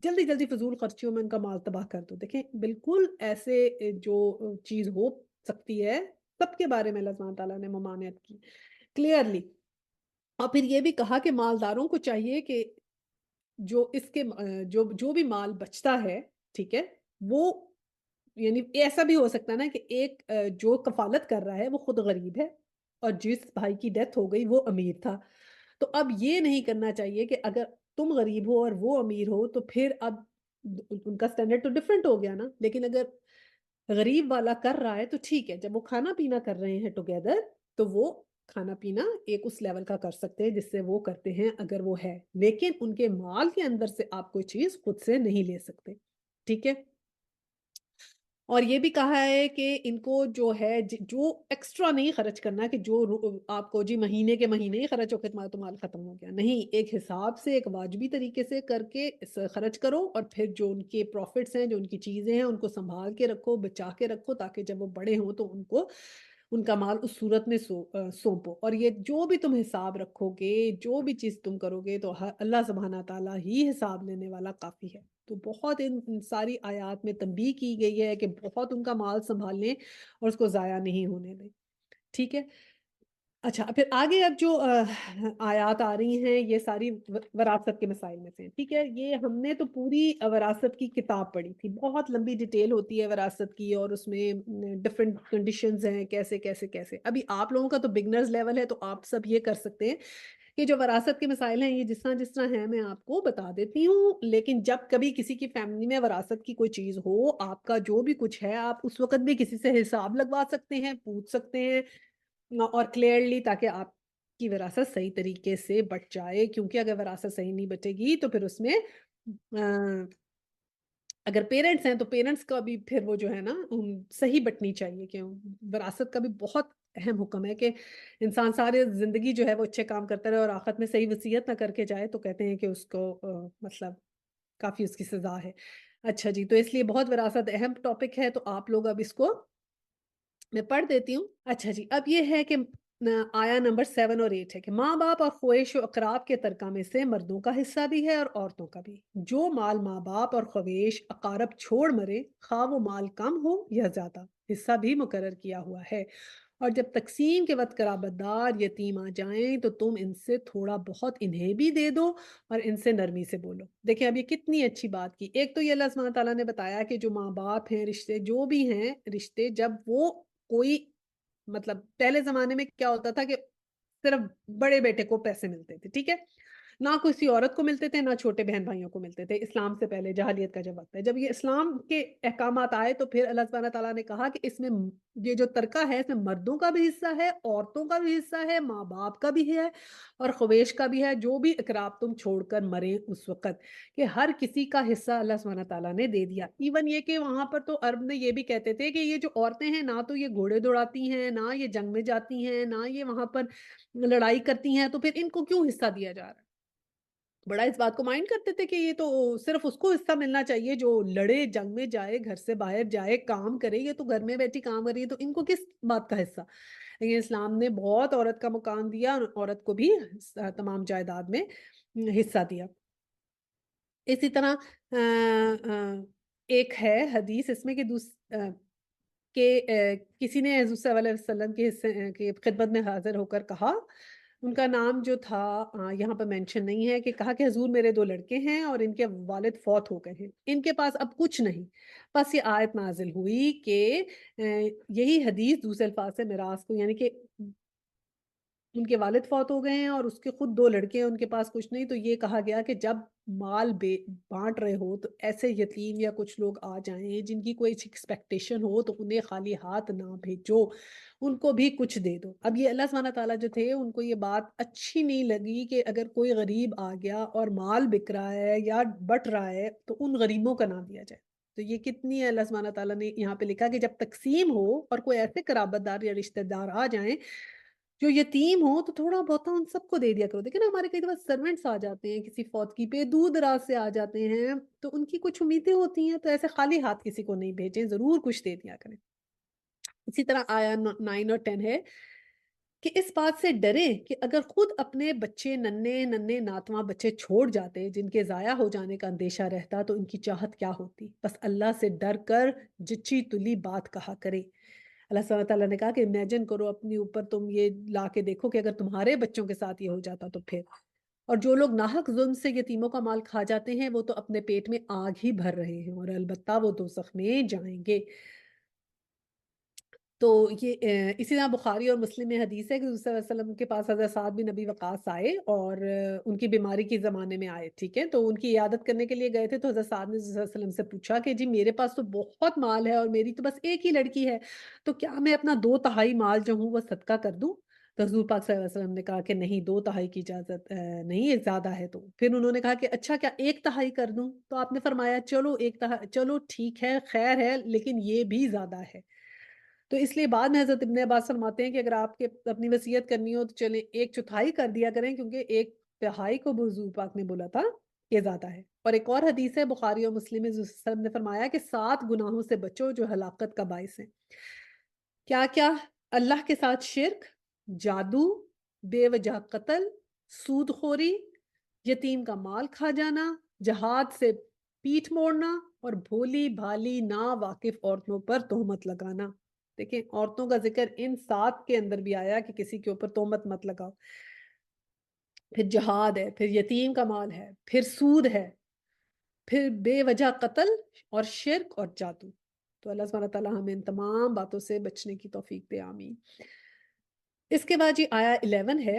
جلدی جلدی فضول خرچیوں میں ان کا مال تباہ کر دو، دیکھیں بالکل ایسے جو چیز ہو سکتی ہے سب کے بارے میں اللہ سبحانہ تعالیٰ نے ممانعت کی کلیئرلی، اور پھر یہ بھی کہا کہ مالداروں کو چاہیے کہ جو اس کے جو بھی مال بچتا ہے ٹھیک ہے وہ، یعنی ایسا بھی ہو سکتا ہے نا کہ ایک جو کفالت کر رہا ہے وہ خود غریب ہے اور جس بھائی کی ڈیتھ ہو گئی وہ امیر تھا، تو اب یہ نہیں کرنا چاہیے کہ اگر تم غریب ہو اور وہ امیر ہو تو پھر اب ان کا سٹینڈرڈ تو ڈفرینٹ ہو گیا نا، لیکن اگر غریب والا کر رہا ہے تو ٹھیک ہے، جب وہ کھانا پینا کر رہے ہیں ٹوگیدر تو وہ کھانا پینا ایک اس لیول کا کر سکتے ہیں جس سے وہ کرتے ہیں اگر وہ ہے، لیکن ان کے مال کے اندر سے آپ کوئی چیز خود سے نہیں لے سکتے، ٹھیک ہے، اور یہ بھی کہا ہے کہ ان کو جو ہے جو ایکسٹرا نہیں خرچ کرنا کہ جو آپ کو جی مہینے کے مہینے ہی خرچ ہو کے تمہارا تو مال ختم ہو گیا، نہیں، ایک حساب سے ایک واجبی طریقے سے کر کے خرچ کرو، اور پھر جو ان کے پروفٹس ہیں جو ان کی چیزیں ہیں ان کو سنبھال کے رکھو بچا کے رکھو تاکہ جب وہ بڑے ہوں تو ان کو ان کا مال اس صورت میں سونپو، اور یہ جو بھی تم حساب رکھو گے جو بھی چیز تم کرو گے تو اللہ سبحانہ تعالیٰ ہی حساب لینے والا کافی ہے، تو بہت ان ساری آیات میں تنبیہ کی گئی ہے کہ بہت ان کا مال سنبھال لیں اور اس کو ضائع نہیں ہونے دیں، ٹھیک ہے، اچھا پھر آگے اب جو آیات آ رہی ہیں یہ ساری وراثت کے مسائل میں سے ہیں، ٹھیک ہے، یہ ہم نے تو پوری وراثت کی کتاب پڑھی تھی، بہت لمبی ڈیٹیل ہوتی ہے وراثت کی اور اس میں ڈفرینٹ کنڈیشنز ہیں کیسے کیسے کیسے، ابھی آپ لوگوں کا تو بگنرز لیول ہے تو آپ سب یہ کر سکتے ہیں کہ جو وراثت کے مسائل ہیں یہ جس طرح ہیں میں آپ کو بتا دیتی ہوں، لیکن جب کبھی کسی کی فیملی میں وراثت کی کوئی چیز ہو، آپ کا جو بھی کچھ ہے آپ اس وقت بھی کسی سے حساب لگوا سکتے ہیں، پوچھ سکتے ہیں اور کلیئرلی، تاکہ آپ کی وراثت صحیح طریقے سے بٹ جائے، کیونکہ اگر وراثت صحیح نہیں بچے گی تو پھر اس میں اگر پیرنٹس ہیں تو پیرنٹس کا بھی پھر وہ جو ہے نا صحیح بٹنی چاہیے، کہ وراثت کا بھی بہت اہم حکم ہے کہ انسان سارے زندگی جو ہے وہ اچھے کام کرتا رہے اور آخرت میں صحیح وصیت نہ کر کے جائے تو کہتے ہیں کہ اس کو مطلب کافی اس کی سزا ہے۔ اچھا جی، تو اس لیے بہت وراثت اہم ٹاپک ہے، تو آپ لوگ اب اس کو میں پڑھ دیتی ہوں۔ اچھا جی، اب یہ ہے کہ آیا نمبر 7 اور 8 ہے کہ ماں باپ اور خویش و اقراب کے ترکہ میں سے مردوں کا حصہ بھی ہے اور عورتوں کا بھی۔ جو مال ماں باپ اور خویش اقارب چھوڑ مرے، خواہ وہ مال کم ہو یا زیادہ، حصہ بھی مقرر کیا ہوا ہے۔ اور جب تقسیم کے وقت قرابت دار یتیم آ جائیں تو تم ان سے تھوڑا بہت انہیں بھی دے دو اور ان سے نرمی سے بولو۔ دیکھیں اب یہ کتنی اچھی بات کی۔ ایک تو یہ اللہ سبحانہ تعالیٰ نے بتایا کہ جو ماں باپ ہیں، رشتے جو بھی ہیں، رشتے جب وہ کوئی مطلب پہلے زمانے میں کیا ہوتا تھا کہ صرف بڑے بیٹے کو پیسے ملتے تھے، ٹھیک ہے، نہ کسی عورت کو ملتے تھے، نہ چھوٹے بہن بھائیوں کو ملتے تھے، اسلام سے پہلے جاہلیت کا جب وقت ہے۔ جب یہ اسلام کے احکامات آئے تو پھر اللہ سبحانہ تعالیٰ نے کہا کہ اس میں یہ جو ترکہ ہے اس میں مردوں کا بھی حصہ ہے، عورتوں کا بھی حصہ ہے، ماں باپ کا بھی ہے اور خویش کا بھی ہے، جو بھی اقراب تم چھوڑ کر مرے اس وقت، کہ ہر کسی کا حصہ اللہ سبحانہ تعالیٰ نے دے دیا۔ ایون یہ کہ وہاں پر تو عرب میں یہ بھی کہتے تھے کہ یہ جو عورتیں ہیں نہ تو یہ گھوڑے دوڑاتی ہیں، نہ یہ جنگ میں جاتی ہیں، نہ یہ وہاں پر لڑائی کرتی ہیں، تو پھر ان کو کیوں حصہ دیا جا رہا ہے؟ بڑا اس بات کو مائنڈ کرتے تھے کہ یہ تو صرف اس کو حصہ ملنا چاہیے جو لڑے، جنگ میں جائے، گھر سے باہر جائے، کام کرے، یہ تو گھر میں بیٹھی کام کر رہی ہے تو ان کو کس بات کا حصہ؟ لیکن اسلام نے بہت عورت کا مقام دیا اور عورت کو بھی تمام جائیداد میں حصہ دیا۔ اسی طرح ایک ہے حدیث اس میں کہ کسی نے حضور صلی اللہ علیہ وسلم کے حصے کی خدمت میں حاضر ہو کر کہا، ان کا نام جو تھا یہاں پر مینشن نہیں ہے، کہ کہا کہ حضور میرے 2 لڑکے ہیں اور ان کے والد فوت ہو گئے ہیں، ان کے پاس اب کچھ نہیں۔ بس یہ آیت نازل ہوئی کہ یہی حدیث دوسرے الفاظ سے میراث کو، یعنی کہ ان کے والد فوت ہو گئے ہیں اور اس کے خود 2 لڑکے ہیں، ان کے پاس کچھ نہیں، تو یہ کہا گیا کہ جب مال بانٹ رہے ہو تو ایسے یتیم یا کچھ لوگ آ جائیں جن کی کوئی ایکسپیکٹیشن ہو تو انہیں خالی ہاتھ نہ بھیجو، ان کو بھی کچھ دے دو۔ اب یہ اللہ سبحانہ تعالیٰ جو تھے ان کو یہ بات اچھی نہیں لگی کہ اگر کوئی غریب آ گیا اور مال بک رہا ہے یا بٹ رہا ہے تو ان غریبوں کا نام دیا جائے۔ تو یہ کتنی ہے، اللہ سبحانہ تعالیٰ نے یہاں پہ لکھا کہ جب تقسیم ہو اور کوئی ایسے قرابت دار یا رشتہ دار آ جائیں جو یتیم ہو تو تھوڑا بہت ان سب کو دے دیا کرو۔ دیکھیں نا ہمارے کئی دفعہ سرونٹس آ جاتے ہیں کسی فوتگی پہ، دور دراز سے آ جاتے ہیں، تو ان کی کچھ امیدیں ہوتی ہیں، تو ایسے خالی ہاتھ کسی کو نہیں بھیجیں، ضرور کچھ دے دیا کریں۔ اسی طرح آیا 9 اور 10 ہے کہ اس بات سے ڈریں کہ اگر خود اپنے بچے ننھے ننھے ناتواں بچے چھوڑ جاتے جن کے ضائع ہو جانے کا اندیشہ رہتا تو ان کی چاہت کیا ہوتی، بس اللہ سے ڈر کر جچی تلی بات کہا کرے۔ اللہ سبحانہ تعالیٰ نے کہا کہ امیجن کرو اپنے اوپر، تم یہ لا کے دیکھو کہ اگر تمہارے بچوں کے ساتھ یہ ہو جاتا تو پھر، اور جو لوگ ناحق ظلم سے یتیموں کا مال کھا جاتے ہیں وہ تو اپنے پیٹ میں آگ ہی بھر رہے ہیں اور البتہ وہ دوزخ میں جائیں گے۔ تو یہ اسی طرح بخاری اور مسلم میں حدیث ہے کہ حضور صلی اللہ علیہ وسلم کے پاس حضرت سعد بن نبی وقاص آئے اور ان کی بیماری کے زمانے میں آئے، ٹھیک ہے، تو ان کی عیادت کرنے کے لیے گئے تھے، تو حضرت سعد نے حضور صلی اللہ علیہ وسلم سے پوچھا کہ جی میرے پاس تو بہت مال ہے اور میری تو بس ایک ہی لڑکی ہے، تو کیا میں اپنا 2/3 مال جو ہوں وہ صدقہ کر دوں؟ تو حضور پاک صلی اللہ علیہ وسلم نے کہا کہ نہیں، 2/3 کی اجازت نہیں، یہ زیادہ ہے۔ تو پھر انہوں نے کہا کہ اچھا کیا 1/3 کر دوں؟ تو آپ نے فرمایا چلو 1/3، چلو ٹھیک ہے، خیر ہے، لیکن یہ بھی زیادہ ہے۔ تو اس لیے بعد میں حضرت ابن عباس فرماتے ہیں کہ اگر آپ کے اپنی وصیت کرنی ہو تو چلیں 1/4 کر دیا کریں، کیونکہ 1/2 کو حضور پاک نے بولا تھا یہ زیادہ ہے۔ اور ایک اور حدیث ہے بخاری اور مسلم میں، حضور صلی اللہ علیہ وسلم نے فرمایا کہ 7 گناہوں سے بچو جو ہلاکت کا باعث ہیں۔ کیا کیا؟ اللہ کے ساتھ شرک، جادو، بے وجہ قتل، سود خوری، یتیم کا مال کھا جانا، جہاد سے پیٹھ موڑنا اور بھولی بھالی نا واقف عورتوں پر تہمت لگانا۔ دیکھیں عورتوں کا ذکر ان 7 کے اندر بھی آیا کہ کسی کے اوپر تہمت مت لگاؤ۔ پھر جہاد ہے، پھر یتیم کا مال ہے، پھر سود ہے، پھر بے وجہ قتل اور شرک اور جادو۔ تو اللہ سبحانہ تعالیٰ ہمیں ان تمام باتوں سے بچنے کی توفیق دے، آمین۔ اس کے بعد جی آیا 11 ہے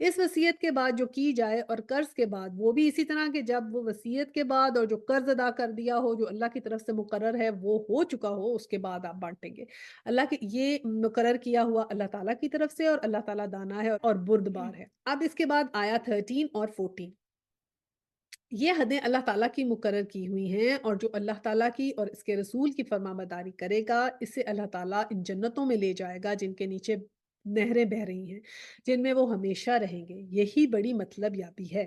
اس وصیت کے بعد جو کی جائے اور قرض کے بعد وہ بھی اسی طرح کہ جب وہ وصیت کے بعد اور جو قرض ادا کر دیا ہو جو اللہ کی طرف سے مقرر ہے وہ ہو چکا ہو اس کے بعد آپ بانٹیں گے۔ اللہ کی یہ مقرر کیا ہوا اللہ تعالیٰ کی طرف سے اور اللہ تعالیٰ دانا ہے اور بردبار ہے۔ اب اس کے بعد آیا 13 اور 14، یہ حدیں اللہ تعالیٰ کی مقرر کی ہوئی ہیں اور جو اللہ تعالیٰ کی اور اس کے رسول کی فرمانبرداری کرے گا اسے اللہ تعالیٰ ان جنتوں میں لے جائے گا جن کے نیچے نہریں بہہ رہی ہیں، جن میں وہ ہمیشہ رہیں گے۔ یہی بڑی مطلب یابی ہے۔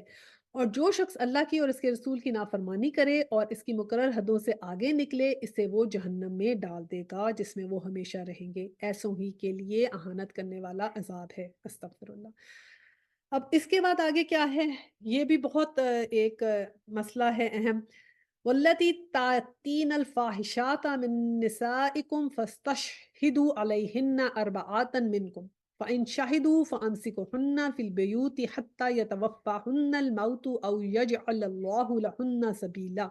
اور جو شخص اللہ کی اور اس کے رسول کی نافرمانی کرے اور اس کی مقرر حدوں سے آگے نکلے اسے وہ جہنم میں ڈال دے گا جس میں وہ ہمیشہ رہیں گے۔ ایسوں ہی کے لیے اہانت کرنے والا عذاب ہے۔ استغفر اللہ۔ اب اس کے بعد آگے کیا ہے؟ یہ بھی بہت ایک مسئلہ ہے اہم۔ واللتی تاتین الفاحشات من نسائکم فاستشہدوا علیہن اربعاتا منکم فإن شہدوا فامسکوہن فی البیوت حتی یتوفاہن الموت او یجعل اللہ لہن سبیلا،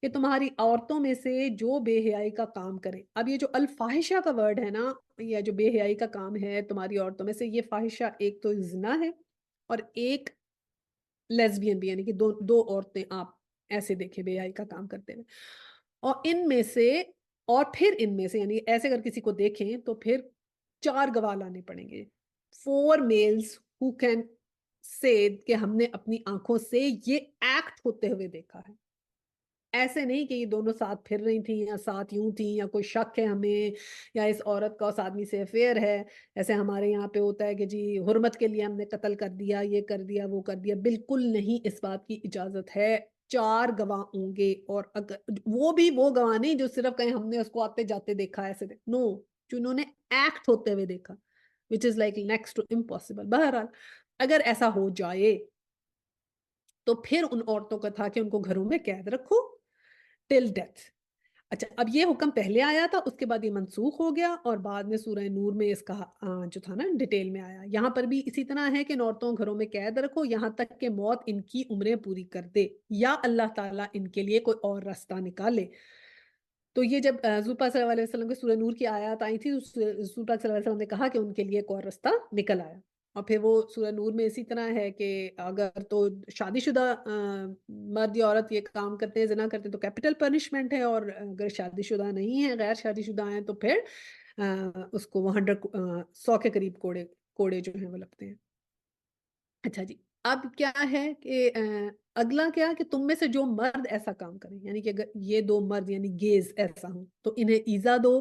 کہ تمہاری عورتوں میں سے جو بے حیائی کا کام کریں۔ اب یہ جو الفاحشہ کا ورڈ ہے نا، یا جو بے حیائی کا کام ہے تمہاری عورتوں میں سے، یہ فاحشہ ایک تو زنا ہے اور ایک لیزبین بھی، یعنی کہ دو دو عورتیں آپ ایسے دیکھیں بے حیائی کا کام کرتے ہوئے، اور ان میں سے، اور پھر ان میں سے یعنی ایسے اگر کسی کو دیکھیں تو پھر 4 گواہ لانے پڑیں گے۔ 4 میلز ہو کین سے کہ ہم نے اپنی آنکھوں سے یہ ایکٹ ہوتے ہوئے دیکھا ہے۔ ایسے نہیں کہ یہ دونوں ساتھ پھر رہی تھیں یا ساتھ یوں تھیں یا کوئی شک ہے ہمیں یا اس عورت کا اس آدمی سے افیئر ہے، ایسے ہمارے یہاں پہ ہوتا ہے کہ جی حرمت کے لیے ہم نے قتل کر دیا، یہ کر دیا، وہ کر دیا۔ بالکل نہیں، اس بات کی اجازت ہے۔ 4 گواہ ہوں گے، اور اگر وہ بھی وہ گواہ نہیں جو صرف کہیں ہم نے اس کو آتے جاتے دیکھا ایسے نو، جو انہوں نے ایکٹ ہوتے ہوئے دیکھا، which is like next to impossible۔ بہرحال اگر ایسا ہو جائے تو پھر ان عورتوں کا تھا کہ ان کو گھروں میں قید رکھو ٹل ڈیتھ۔ اچھا، اب یہ حکم پہلے آیا تھا، اس کے بعد یہ منسوخ ہو گیا اور بعد میں سورہ نور میں اس کا جو تھا نا ڈیٹیل میں آیا۔ یہاں پر بھی اسی طرح ہے کہ ان عورتوں کو گھروں میں قید رکھو یہاں تک کہ موت ان کی عمریں پوری کر دے یا اللہ تعالیٰ ان کے لیے کوئی اور راستہ نکالے۔ تو یہ جب حضور پاک صلی اللہ علیہ وسلم کے سورہ نور کی آیات آئی تھی، حضور پاک صلی اللہ علیہ وسلم نے کہا کہ ان کے لیے ایک اور راستہ نکل آیا۔ اور پھر وہ سورہ نور میں اسی طرح ہے کہ اگر تو شادی شدہ مرد یا عورت یہ کام کرتے ہیں، زنا کرتے ہیں، تو کیپٹل پنشمنٹ ہے، اور اگر شادی شدہ نہیں ہیں، غیر شادی شدہ ہیں، تو پھر اس کو 100 کے قریب کوڑے جو ہیں وہ لگتے ہیں۔ اچھا جی، اب کیا ہے کہ اگلا کیا کہ تم میں سے جو مرد ایسا کام کریں، یعنی کہ اگر یہ 2 مرد یعنی گیز ایسا ہوں تو انہیں ایذا دو،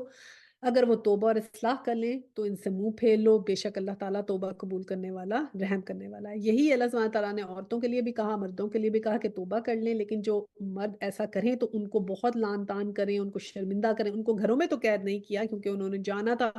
اگر وہ توبہ اور اصلاح کر لیں تو ان سے منہ پھیر لو، بے شک اللہ تعالیٰ توبہ قبول کرنے والا، رحم کرنے والا ہے۔ یہی اللہ سبحانہ تعالیٰ نے عورتوں کے لیے بھی کہا، مردوں کے لیے بھی کہا کہ توبہ کر لیں، لیکن جو مرد ایسا کریں تو ان کو بہت لعن طعن کریں، ان کو شرمندہ کریں۔ ان کو گھروں میں تو قید نہیں کیا کیونکہ انہوں نے جانا تھا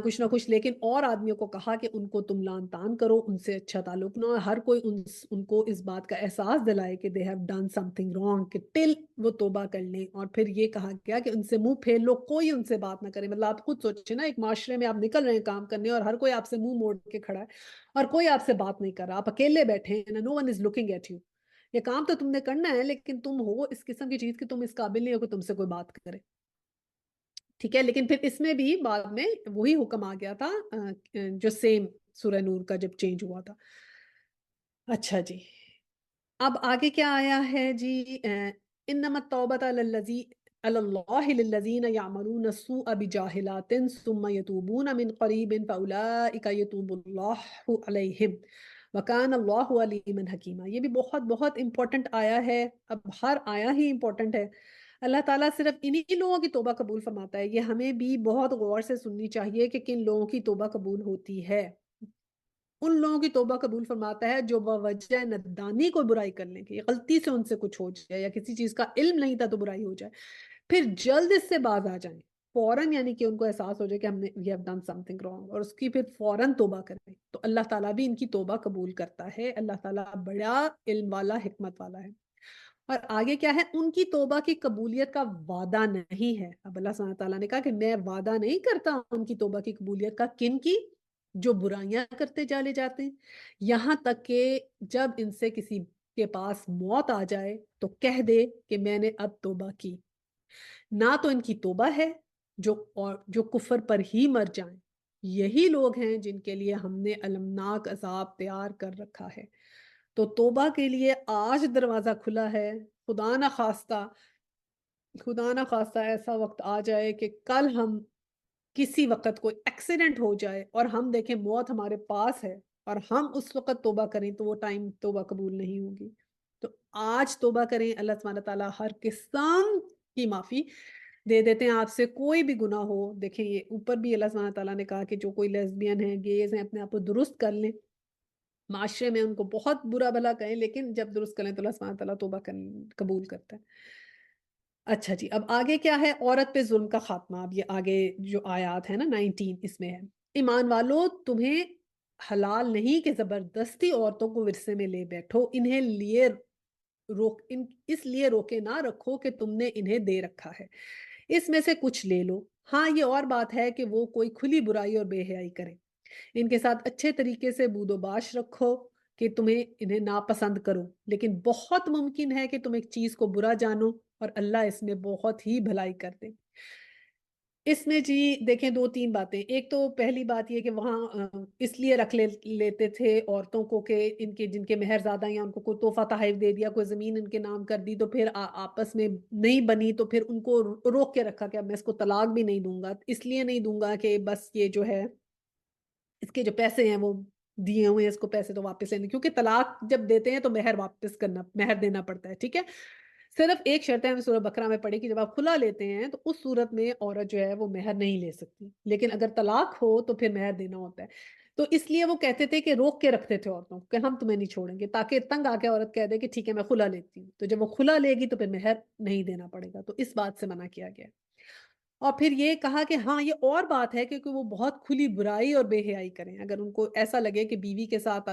کچھ نہ کچھ، لیکن اور آدمیوں کو کہا کہ ان کو تم لعن طعن کرو، ان سے اچھا تعلق نہ ہو۔ ہر کوئی ان کو اس بات کا احساس دلائے کہ they have done something wrong، کہ ٹل وہ توبہ کر لیں۔ اور پھر یہ کہا گیا کہ ان سے منہ پھیر لو، کوئی ان سے بات نہ کرے۔ مطلب آپ خود سوچیں نا، ایک معاشرے میں آپ نکل رہے ہیں کام کرنے اور ہر کوئی آپ سے منہ موڑ کے کھڑا ہے اور کوئی آپ سے بات نہیں کر رہا، آپ اکیلے بیٹھے ہیں، no one is looking at you۔ یہ کام تو تم نے کرنا ہے لیکن تم ہو اس قسم کی چیز کہ تم اس قابل نہیں ہو کہ تم سے کوئی بات کرے، ٹھیک ہے۔ لیکن پھر اس میں بھی بعد میں وہی حکم آ گیا تھا جو سیم سورہ نور کا جب چینج ہوا تھا۔ اچھا جی، اب آگے کیا آیا ہے جی؟ انما التوبۃ علی اللہ للذین یعملون السوء بجاہلات ثم یتوبون من قریب فاولئک یتوب اللہ علیہم وکان اللہ علیما حکیما۔ یہ بھی بہت بہت امپورٹنٹ آیا ہے۔ اب ہر آیا ہی امپورٹنٹ ہے۔ اللہ تعالیٰ صرف انہی لوگوں کی توبہ قبول فرماتا ہے۔ یہ ہمیں بھی بہت غور سے سننی چاہیے کہ کن لوگوں کی توبہ قبول ہوتی ہے۔ ان لوگوں کی توبہ قبول فرماتا ہے جو بوجہ ندانی کو برائی کر لیں، کہ غلطی سے ان سے کچھ ہو جائے یا کسی چیز کا علم نہیں تھا تو برائی ہو جائے، پھر جلد اس سے باز آ جائیں فوراً، یعنی کہ ان کو احساس ہو جائے کہ ہم نے we have done something wrong، اور اس کی پھر فوراً توبہ کریں، تو اللہ تعالیٰ بھی ان کی توبہ قبول کرتا ہے۔ اللہ تعالیٰ بڑا علم والا، حکمت والا ہے۔ اور آگے کیا ہے؟ ان کی توبہ کی قبولیت کا وعدہ نہیں ہے۔ اب اللہ سبحانہ تعالیٰ نے کہا کہ میں وعدہ نہیں کرتا ان کی توبہ کی قبولیت کا، کن کی؟ جو برائیاں کرتے چلے جاتے ہیں، یہاں تک کہ جب ان سے کسی کے پاس موت آ جائے تو کہہ دے کہ میں نے اب توبہ کی۔ نہ تو ان کی توبہ ہے جو کفر پر ہی مر جائیں، یہی لوگ ہیں جن کے لیے ہم نے المناک عذاب تیار کر رکھا ہے۔ تو توبہ کے لیے آج دروازہ کھلا ہے۔ خدا نہ خواستہ، خدا نہ خواستہ ایسا وقت آ جائے کہ کل ہم کسی وقت کوئی ایکسیڈنٹ ہو جائے اور ہم دیکھیں موت ہمارے پاس ہے اور ہم اس وقت توبہ کریں تو وہ ٹائم توبہ قبول نہیں ہوگی۔ تو آج توبہ کریں، اللہ سبحانہ تعالیٰ ہر قسم کی معافی دے دیتے ہیں۔ آپ سے کوئی بھی گناہ ہو، دیکھیں یہ اوپر بھی اللہ سبحانہ تعالیٰ نے کہا کہ جو کوئی لیزبین ہیں، گیز ہیں، اپنے آپ کو درست کر لیں، معاشرے میں ان کو بہت برا بھلا کہیں لیکن جب درست کریں تو اللہ سبحانہ تعالیٰ توبہ قبول کرتا ہے۔ اچھا جی، اب آگے کیا ہے؟ عورت پہ ظلم کا خاتمہ۔ اب یہ آگے جو آیات ہے نا 19 اس میں ہے، ایمان والو تمہیں حلال نہیں کہ زبردستی عورتوں کو ورثے میں لے بیٹھو، انہیں اس لیے روکے نہ رکھو کہ تم نے انہیں دے رکھا ہے، اس میں سے کچھ لے لو۔ ہاں یہ اور بات ہے کہ وہ کوئی کھلی برائی اور بے حیائی کرے، ان کے ساتھ اچھے طریقے سے بود و باش رکھو کہ تمہیں انہیں ناپسند کرو، لیکن بہت ممکن ہے کہ تم ایک چیز کو برا جانو اور اللہ اس میں بہت ہی بھلائی کر دے۔ اس میں جی دیکھیں دو تین باتیں، ایک تو پہلی بات یہ کہ وہاں اس لیے لیتے تھے عورتوں کو کہ ان کے جن کے مہر زیادہ ہیں ان کو کوئی تحفہ تحائف دے دیا، کوئی زمین ان کے نام کر دی تو پھر آپس میں نہیں بنی تو پھر ان کو روک کے رکھا کہ اب میں اس کو طلاق بھی نہیں دوں گا، اس لیے نہیں دوں گا کہ بس یہ جو ہے اس کے جو پیسے ہیں وہ دیے ہوئے ہیں، اس کو پیسے تو واپس لینے، کیونکہ طلاق جب دیتے ہیں تو مہر واپس کرنا، مہر دینا پڑتا ہے، ٹھیک ہے۔ صرف ایک شرط ہے، ہمیں سورہ بقرہ میں پڑھی کہ جب آپ کھلا لیتے ہیں تو اس صورت میں عورت جو ہے وہ مہر نہیں لے سکتی، لیکن اگر طلاق ہو تو پھر مہر دینا ہوتا ہے۔ تو اس لیے وہ کہتے تھے کہ روک کے رکھتے تھے عورتوں کو کہ ہم تمہیں نہیں چھوڑیں گے، تاکہ تنگ آ کے عورت کہہ دے کہ ٹھیک ہے میں کھلا لیتی ہوں، تو جب وہ کھلا لے گی تو پھر مہر نہیں دینا پڑے گا، تو اس بات سے منع کیا گیا۔ اور پھر یہ کہا کہ ہاں یہ اور بات ہے کہ وہ بہت کھلی برائی اور بے حیائی کریں، اگر ان کو ایسا لگے کہ بیوی کے ساتھ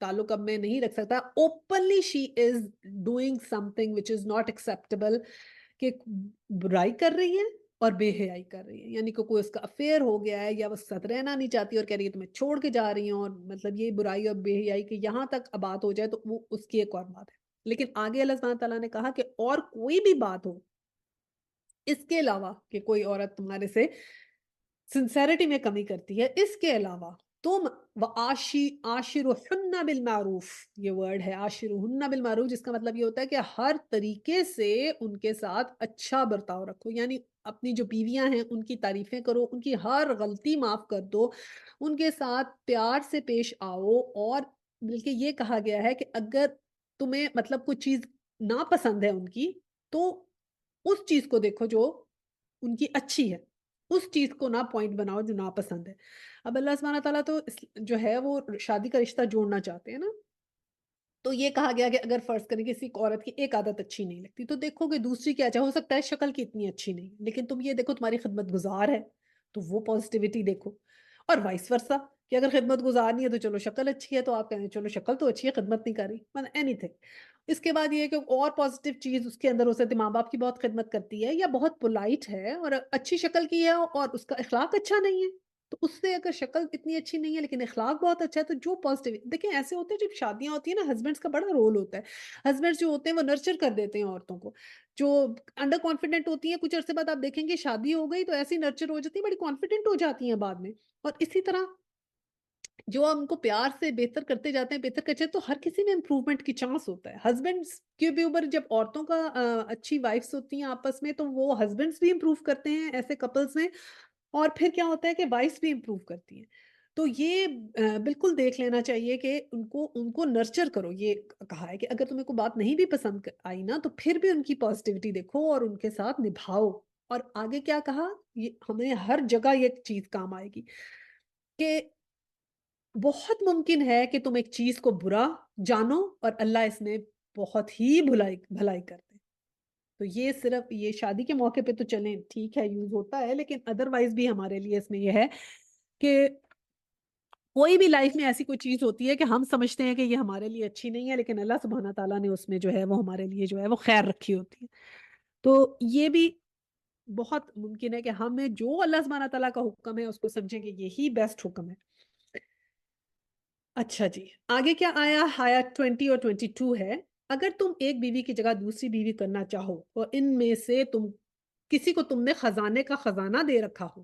تعلق اب میں نہیں رکھ سکتا، openly she is doing some thing which is not acceptable, کہ برائی کر رہی ہے اور بے حیائی کر رہی ہے، یعنی کہ کوئی اس کا افیئر ہو گیا ہے یا وہ ساتھ رہنا نہیں چاہتی اور کہہ رہی ہے تو میں چھوڑ کے جا رہی ہوں، اور مطلب یہ برائی اور بے حیائی کہ یہاں تک بات ہو جائے تو وہ اس کی ایک اور بات ہے۔ لیکن آگے اللہ سبحانہ تعالیٰ نے کہا کہ اور کوئی بھی بات ہو اس کے علاوہ کہ کوئی عورت تمہارے سے سنسیریٹی میں کمی کرتی ہے، اس کے علاوہ تم عاشرہن بالمعروف، یہ ورڈ ہے عاشرہن بالمعروف، جس کا مطلب یہ ہوتا ہے کہ ہر طریقے سے ان کے ساتھ اچھا برتاؤ رکھو، یعنی اپنی جو بیویاں ہیں ان کی تعریفیں کرو، ان کی ہر غلطی معاف کر دو، ان کے ساتھ پیار سے پیش آؤ، اور بلکہ یہ کہا گیا ہے کہ اگر تمہیں مطلب کوئی چیز ناپسند ہے ان کی، تو اس چیز کو دیکھو جو ان کی اچھی ہے، اس چیز کو نہ پوائنٹ بناؤ جو ناپسند ہے۔ اب اللہ سبحانہ تعالیٰ تو جو ہے وہ شادی کا رشتہ جوڑنا چاہتے ہیں نا، تو یہ کہا گیا کہ اگر فرض کریں کہ کسی عورت کی ایک عادت اچھی نہیں لگتی تو دیکھو کہ دوسری کیا چاہے، ہو سکتا ہے شکل کی اتنی اچھی نہیں، لیکن تم یہ دیکھو تمہاری خدمت گزار ہے تو وہ پازیٹیوٹی دیکھو، اور وائس ورسا کہ اگر خدمت گزار نہیں ہے تو چلو شکل اچھی ہے تو آپ کہیں چلو شکل تو اچھی ہے خدمت نہیں کر رہی، مطلب اینی تھنگ۔ اس کے بعد یہ ہے کہ اور پازیٹیو چیز اس کے اندر ہو سکتی ہے، ماں باپ کی بہت خدمت کرتی ہے یا بہت پولائٹ ہے اور اچھی شکل کی ہے اور اس کا اخلاق اچھا نہیں ہے، تو اس سے اگر شکل اتنی اچھی نہیں ہے لیکن اخلاق بہت اچھا ہے تو جو پازیٹیو دیکھیں ایسے ہوتے ہیں جب شادیاں ہوتی ہیں نا، ہسبینڈس کا بڑا رول ہوتا ہے، ہسبینڈس جو ہوتے ہیں وہ نرچر کر دیتے ہیں عورتوں کو، جو انڈر کانفیڈنٹ ہوتی ہیں کچھ عرصے بعد آپ دیکھیں گے شادی ہو گئی تو ایسی نرچر ہو جاتی ہیں، بڑی کانفیڈنٹ ہو جاتی ہیں بعد میں، اور اسی طرح جو ہم کو پیار سے بہتر کرتے جاتے ہیں بہتر کرتے ہیں، تو ہر کسی میں امپروومنٹ کی چانس ہوتا ہے، ہسبینڈس کے بھی اوپر جب عورتوں کا اچھی وائفس ہوتی ہیں آپس میں تو وہ ہسبینڈس بھی امپروو کرتے ہیں ایسے کپلز میں، اور پھر کیا ہوتا ہے کہ وائفس بھی امپروو کرتی ہیں، تو یہ بالکل دیکھ لینا چاہیے کہ ان کو نرچر کرو، یہ کہا ہے کہ اگر تمہیں کوئی بات نہیں بھی پسند آئی نا تو پھر بھی ان کی پازیٹیوٹی دیکھو اور ان کے ساتھ نبھاؤ، اور آگے کیا کہا، یہ ہمیں ہر جگہ یہ چیز کام آئے گی کہ بہت ممکن ہے کہ تم ایک چیز کو برا جانو اور اللہ اس میں بہت ہی بھلائی کر دے، تو یہ صرف یہ شادی کے موقع پہ تو چلیں ٹھیک ہے یوز ہوتا ہے، لیکن ادروائز بھی ہمارے لیے اس میں یہ ہے کہ کوئی بھی لائف میں ایسی کوئی چیز ہوتی ہے کہ ہم سمجھتے ہیں کہ یہ ہمارے لیے اچھی نہیں ہے لیکن اللہ سبحانہ تعالیٰ نے اس میں جو ہے وہ ہمارے لیے جو ہے وہ خیر رکھی ہوتی ہے، تو یہ بھی بہت ممکن ہے کہ ہمیں جو اللہ سبحانہ تعالیٰ کا حکم ہے اس کو سمجھیں کہ یہی بیسٹ حکم ہے۔ اچھا جی، آگے کیا آیا؟ آیا 20 اور 22 ہے، اگر تم ایک بیوی کی جگہ دوسری بیوی کرنا چاہو اور ان میں سے کسی کو تم نے خزانے کا خزانہ دے رکھا ہو،